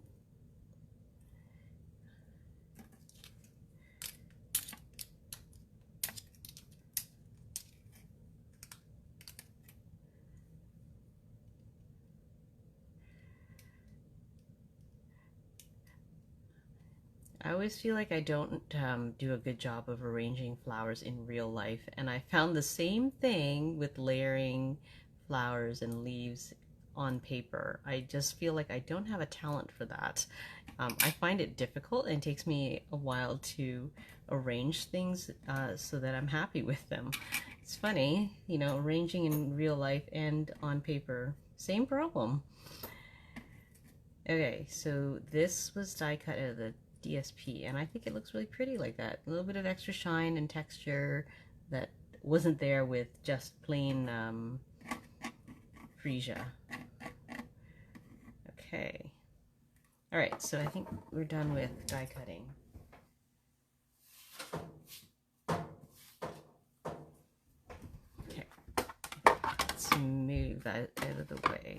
I always feel like I don't do a good job of arranging flowers in real life, and I found the same thing with layering flowers and leaves on paper. I just feel like I don't have a talent for that. I find it difficult and it takes me a while to arrange things so that I'm happy with them. It's funny, you know, arranging in real life and on paper, same problem. Okay, so this was die cut out of the DSP, and I think it looks really pretty like that. A little bit of extra shine and texture that wasn't there with just plain Freesia. Okay. All right, so I think we're done with die cutting. Okay, let's move that out of the way.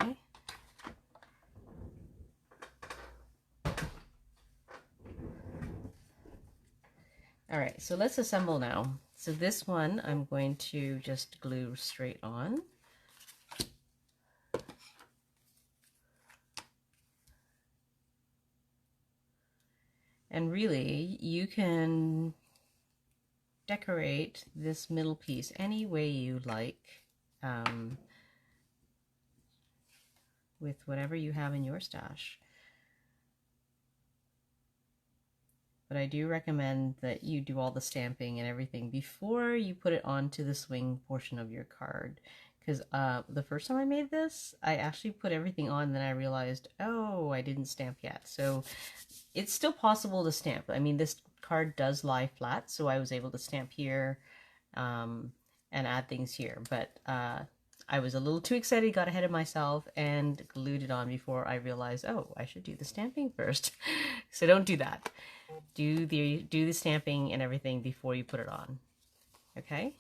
All right, so let's assemble now. So this one I'm going to just glue straight on. And really, you can decorate this middle piece any way you like, with whatever you have in your stash. But I do recommend that you do all the stamping and everything before you put it onto the swing portion of your card. Because the first time I made this, I actually put everything on, then I realized, oh, I didn't stamp yet. So it's still possible to stamp. I mean, this card does lie flat, so I was able to stamp here and add things here. But I was a little too excited, got ahead of myself, and glued it on before I realized, oh, I should do the stamping first. So don't do that. Do the stamping and everything before you put it on. Okay?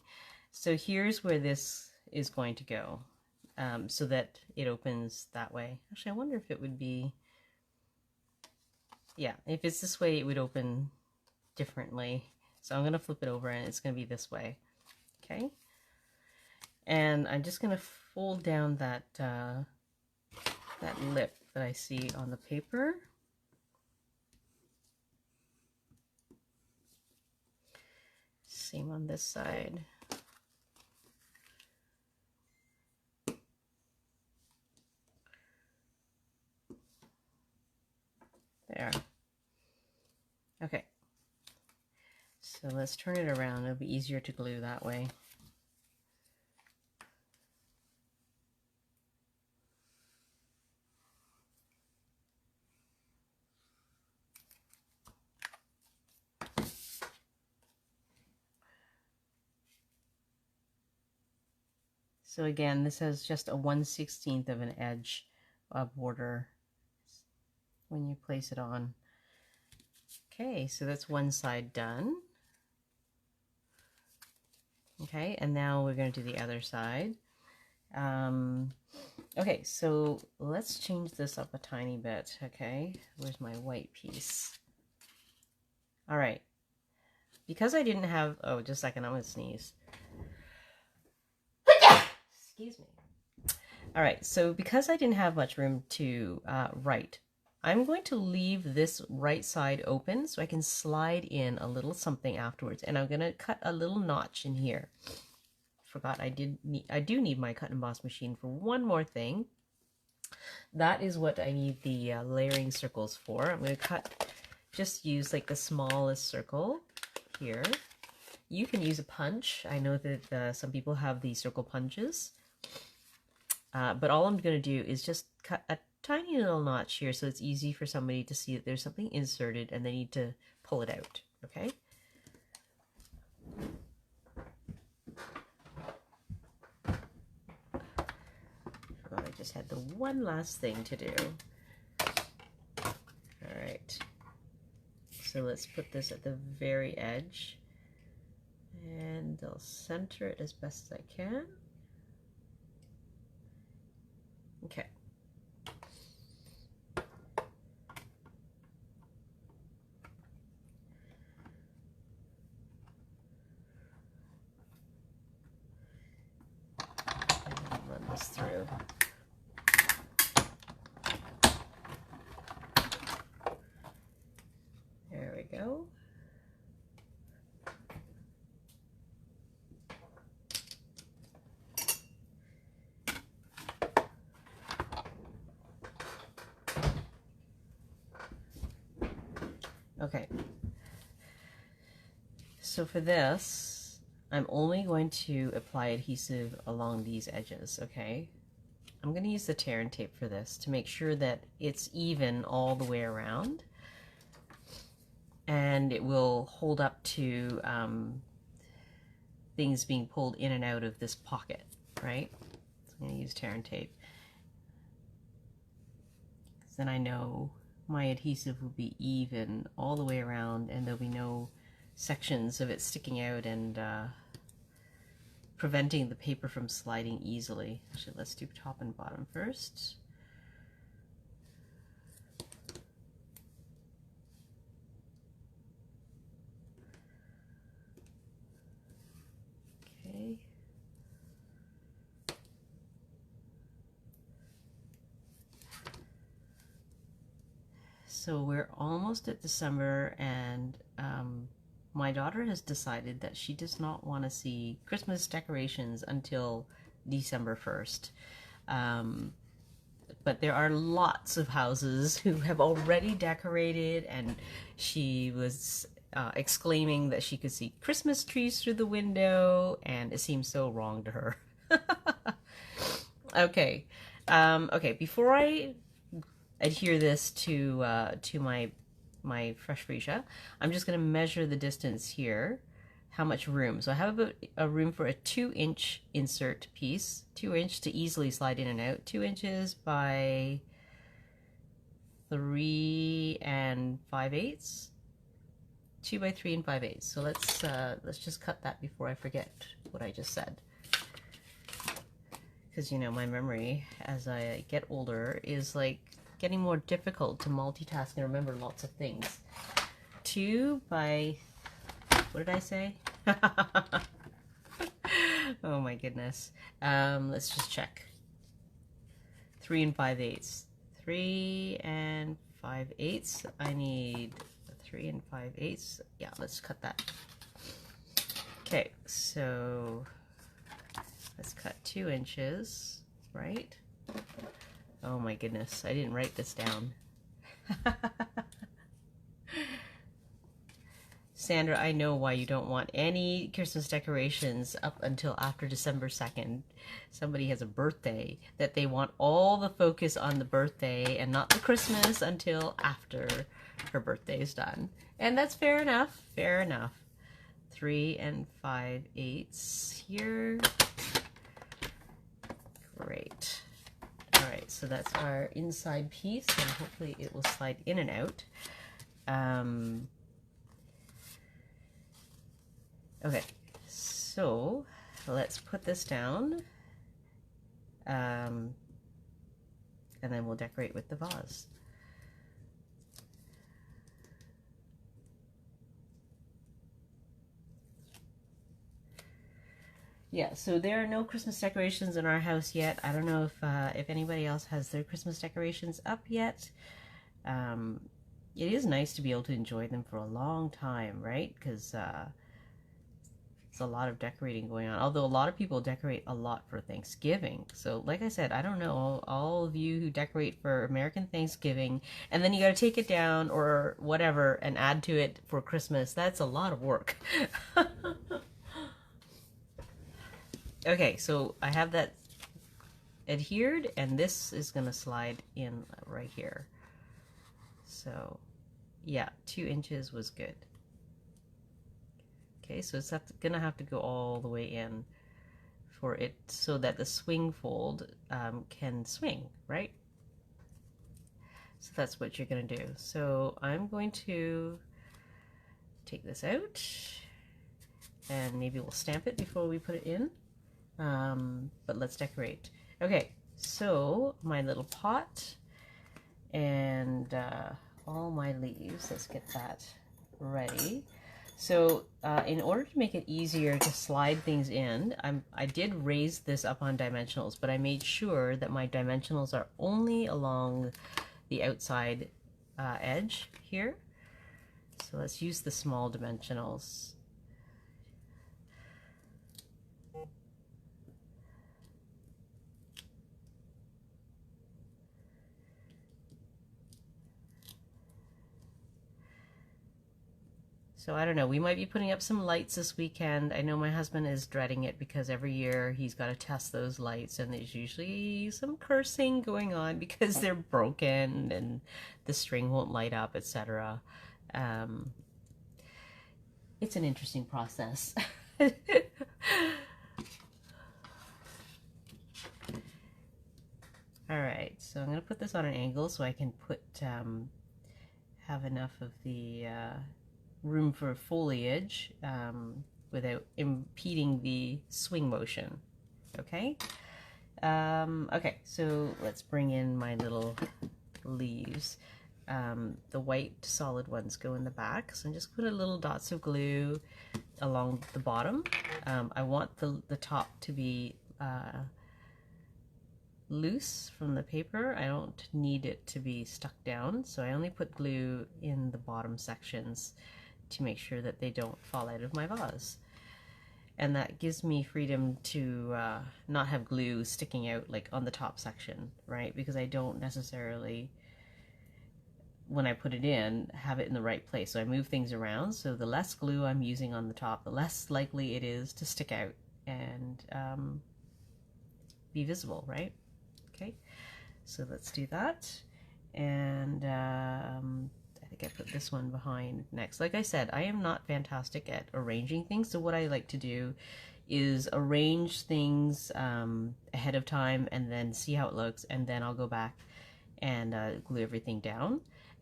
So here's where this is going to go, so that it opens that way. Actually, I wonder if it would be, yeah, if it's this way, it would open differently. So I'm going to flip it over and it's going to be this way. Okay? And I'm just going to fold down that, that lip that I see on the paper. Same on this side. There. Okay. So let's turn it around. It'll be easier to glue that way. So again, this has just a 1/16 of an edge border when you place it on. Okay, so that's one side done. Okay, and now we're going to do the other side. Okay, so let's change this up a tiny bit, okay? Where's my white piece? All right. Because I didn't have... Oh, just a second, I'm going to sneeze. Excuse me. All right, so because I didn't have much room to write, I'm going to leave this right side open so I can slide in a little something afterwards. And I'm going to cut a little notch in here. Forgot I do need my cut and emboss machine for one more thing. That is what I need the layering circles for. I'm going to just use like the smallest circle here. You can use a punch. I know that some people have these circle punches. But all I'm going to do is just cut a tiny little notch here so it's easy for somebody to see that there's something inserted and they need to pull it out, okay? Oh, I just had the one last thing to do. All right. So let's put this at the very edge. And I'll center it as best as I can. Okay. And run this through. There we go. Okay, so for this, I'm only going to apply adhesive along these edges, okay? I'm going to use the tear and tape for this to make sure that it's even all the way around. And it will hold up to things being pulled in and out of this pocket, right? So I'm going to use tear and tape. So then I know my adhesive will be even all the way around and there'll be no sections of it sticking out and preventing the paper from sliding easily. Actually, let's do top and bottom first. Okay. So we're almost at December, and my daughter has decided that she does not want to see Christmas decorations until December 1st. But there are lots of houses who have already decorated, and she was exclaiming that she could see Christmas trees through the window, and it seems so wrong to her. Okay. Okay, before I adhere this to my fresh freesia, I'm just going to measure the distance here, how much room. So I have about a room for a 2-inch insert piece, 2-inch to easily slide in and out, 2 inches by 3 5/8, 2 by 3 5/8. So let's just cut that before I forget what I just said. Because you know, my memory as I get older is like getting more difficult to multitask and remember lots of things. 2 by, what did I say? Oh my goodness. Let's just check. 3 5/8. 3 5/8. I need 3 5/8. Yeah, let's cut that. Okay, so let's cut 2 inches, right? Oh my goodness, I didn't write this down. Sandra, I know why you don't want any Christmas decorations up until after December 2nd. Somebody has a birthday that they want all the focus on the birthday and not the Christmas until after her birthday is done. And that's fair enough, fair enough. 3 5/8 here. Great. All right, so that's our inside piece, and hopefully it will slide in and out. Okay, so let's put this down. And then we'll decorate with the vase. Yeah, so there are no Christmas decorations in our house yet. I don't know if anybody else has their Christmas decorations up yet. It is nice to be able to enjoy them for a long time, right? Because it's a lot of decorating going on. Although a lot of people decorate a lot for Thanksgiving. So like I said, I don't know, all of you who decorate for American Thanksgiving, and then you got to take it down or whatever and add to it for Christmas. That's a lot of work. Okay, so I have that adhered, and this is going to slide in right here. So, yeah, 2 inches was good. Okay, so it's going to have to go all the way in for it so that the swing fold can swing, right? So that's what you're going to do. So I'm going to take this out, and maybe we'll stamp it before we put it in. But let's decorate. Okay, so my little pot and all my leaves, let's get that ready. So in order to make it easier to slide things in, I did raise this up on dimensionals, but I made sure that my dimensionals are only along the outside edge here. So let's use the small dimensionals. So I don't know, we might be putting up some lights this weekend. I know my husband is dreading it because every year he's got to test those lights, and there's usually some cursing going on because they're broken and the string won't light up, etc. It's an interesting process. Alright, so I'm going to put this on an angle so I can put have enough of the room for foliage without impeding the swing motion. Okay? Okay, so let's bring in my little leaves. The white solid ones go in the back, so I'm just putting little dots of glue along the bottom. I want the top to be loose from the paper. I don't need it to be stuck down, so I only put glue in the bottom sections to make sure that they don't fall out of my vase. And that gives me freedom to not have glue sticking out like on the top section, right? Because I don't necessarily, when I put it in, have it in the right place. So I move things around, so the less glue I'm using on the top, the less likely it is to stick out and be visible, right? Okay, so let's do that. And I think I put this one behind next. Like I said, I am not fantastic at arranging things, so what I like to do is arrange things ahead of time and then see how it looks, and then I'll go back and glue everything down.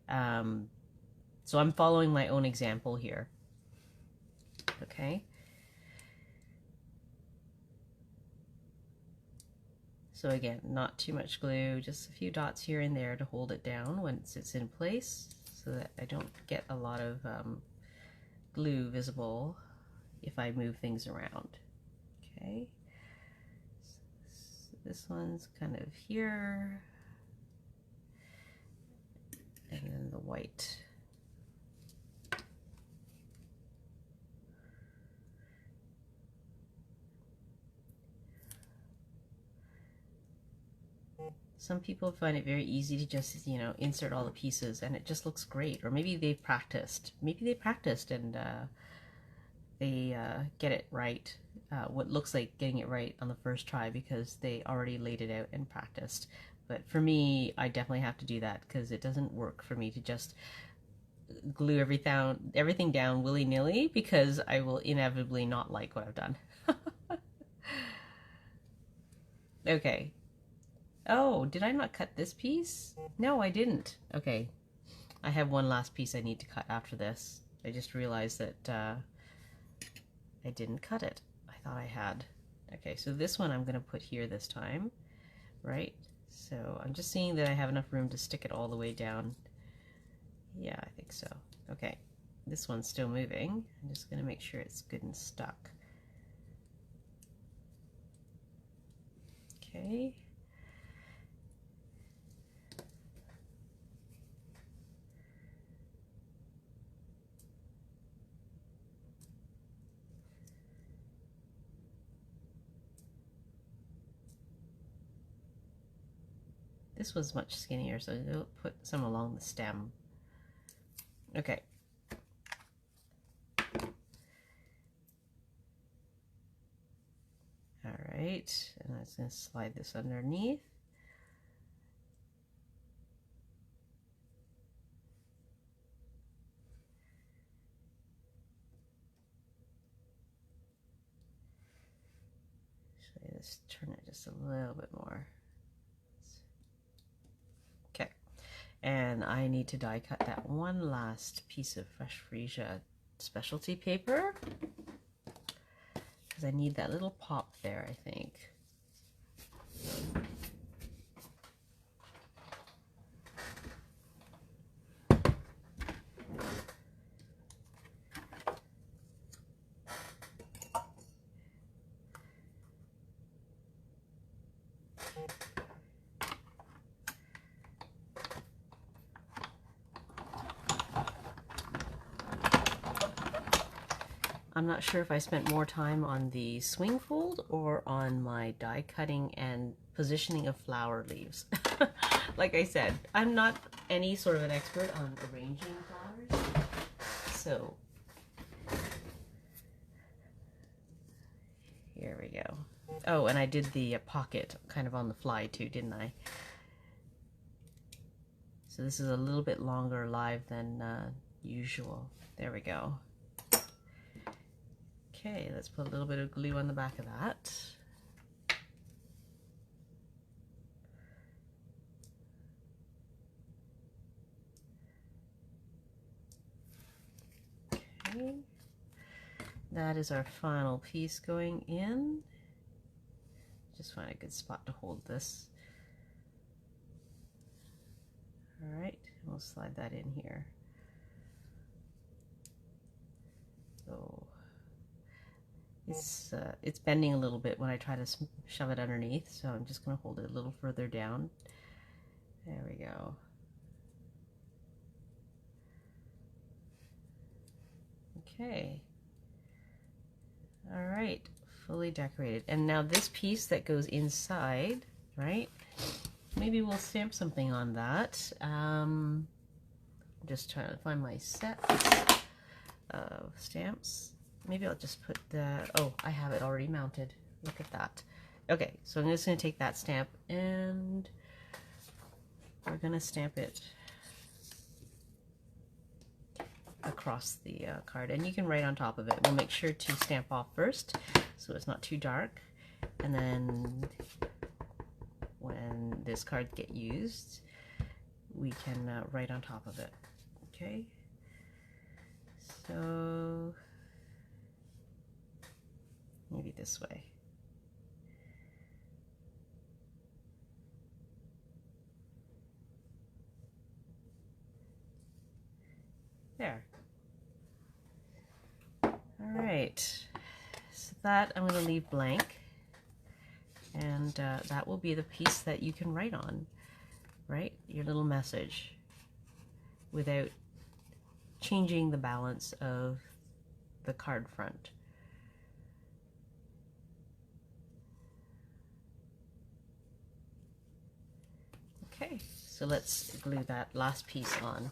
So I'm following my own example here. Okay. So again, not too much glue, just a few dots here and there to hold it down once it's in place, so that I don't get a lot of glue visible if I move things around. Okay, so this one's kind of here, and then the white. Some people find it very easy to just, you know, insert all the pieces and it just looks great. Or maybe they've practiced. Maybe they practiced and they get it right. What looks like getting it right on the first try because they already laid it out and practiced. But for me, I definitely have to do that because it doesn't work for me to just glue everything down willy-nilly, because I will inevitably not like what I've done. Okay. Oh, did I not cut this piece? No, I didn't. Okay. I have one last piece I need to cut after this. I just realized that I didn't cut it. I thought I had. Okay, so this one I'm going to put here this time. right? So I'm just seeing that I have enough room to stick it all the way down. Yeah, I think so. Okay, this one's still moving. I'm just gonna make sure it's good and stuck. Okay. This was much skinnier, so I'll put some along the stem. Okay. All right, and I'm just going to slide this underneath. Actually, let's turn it just a little bit more. Okay, and I need to die cut that one last piece of fresh Freesia specialty paper because I need that little pop there, I think. I'm not sure if I spent more time on the swing fold or on my die cutting and positioning of flower leaves. Like I said, I'm not any sort of an expert on arranging flowers, so here we go. Oh, and I did the pocket kind of on the fly too, didn't I? So this is a little bit longer live than usual. There we go. Okay, let's put a little bit of glue on the back of that. Okay, that is our final piece going in. Just find a good spot to hold this. All right, we'll slide that in here. So it's bending a little bit when I try to shove it underneath, so I'm just going to hold it a little further down. There we go. Okay. All right, fully decorated. And now this piece that goes inside, right? Maybe we'll stamp something on that. I'm just trying to find my set of stamps. Maybe I'll just put the, oh, I have it already mounted. Look at that. Okay, so I'm just going to take that stamp and we're going to stamp it across the card. And you can write on top of it. We'll make sure to stamp off first so it's not too dark. And then when this card gets used, we can write on top of it. Okay, so maybe this way. There. All right, so that I'm going to leave blank, and that will be the piece that you can write on, right? Your little message without changing the balance of the card front. Okay, so let's glue that last piece on.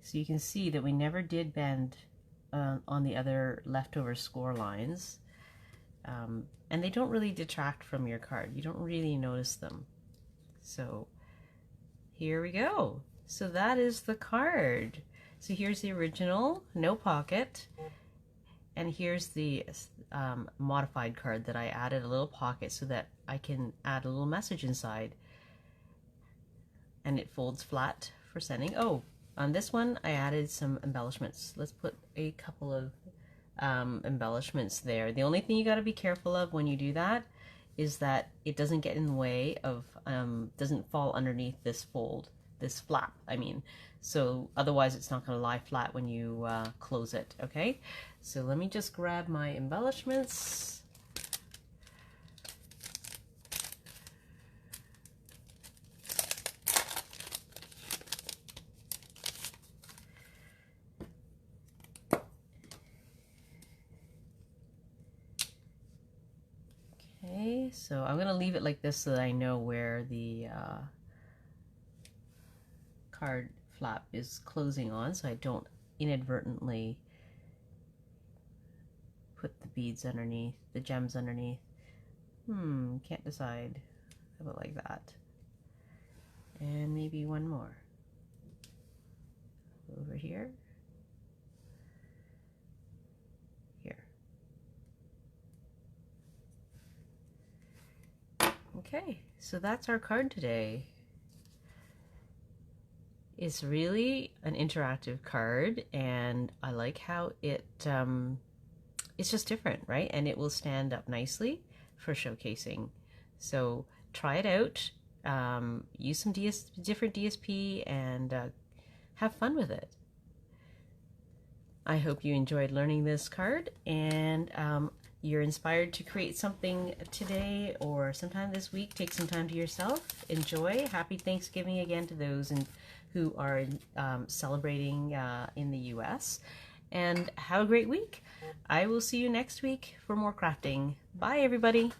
So you can see that we never did bend on the other leftover score lines. And they don't really detract from your card. You don't really notice them. So here we go. So that is the card. So here's the original, no pocket. And here's the modified card that I added a little pocket so that I can add a little message inside. And it folds flat for sending. Oh, on this one I added some embellishments. Let's put a couple of embellishments there. The only thing you got to be careful of when you do that is that it doesn't get in the way of, doesn't fall underneath this fold, this flap, I mean. So otherwise it's not going to lie flat when you close it, okay? So let me just grab my embellishments. Okay, so I'm going to leave it like this so that I know where the card flap is closing on, so I don't inadvertently put the beads underneath, the gems underneath. Can't decide. How about like that? And maybe one more. Over here. Here. Okay, so that's our card today. It's really an interactive card, and I like how it it's just different, right? And it will stand up nicely for showcasing. So try it out, use some different DSP, and have fun with it. I hope you enjoyed learning this card, and you're inspired to create something today or sometime this week. Take some time to yourself. Enjoy. Happy Thanksgiving again to those who are celebrating in the US. And have a great week. I will see you next week for more crafting. Bye, everybody.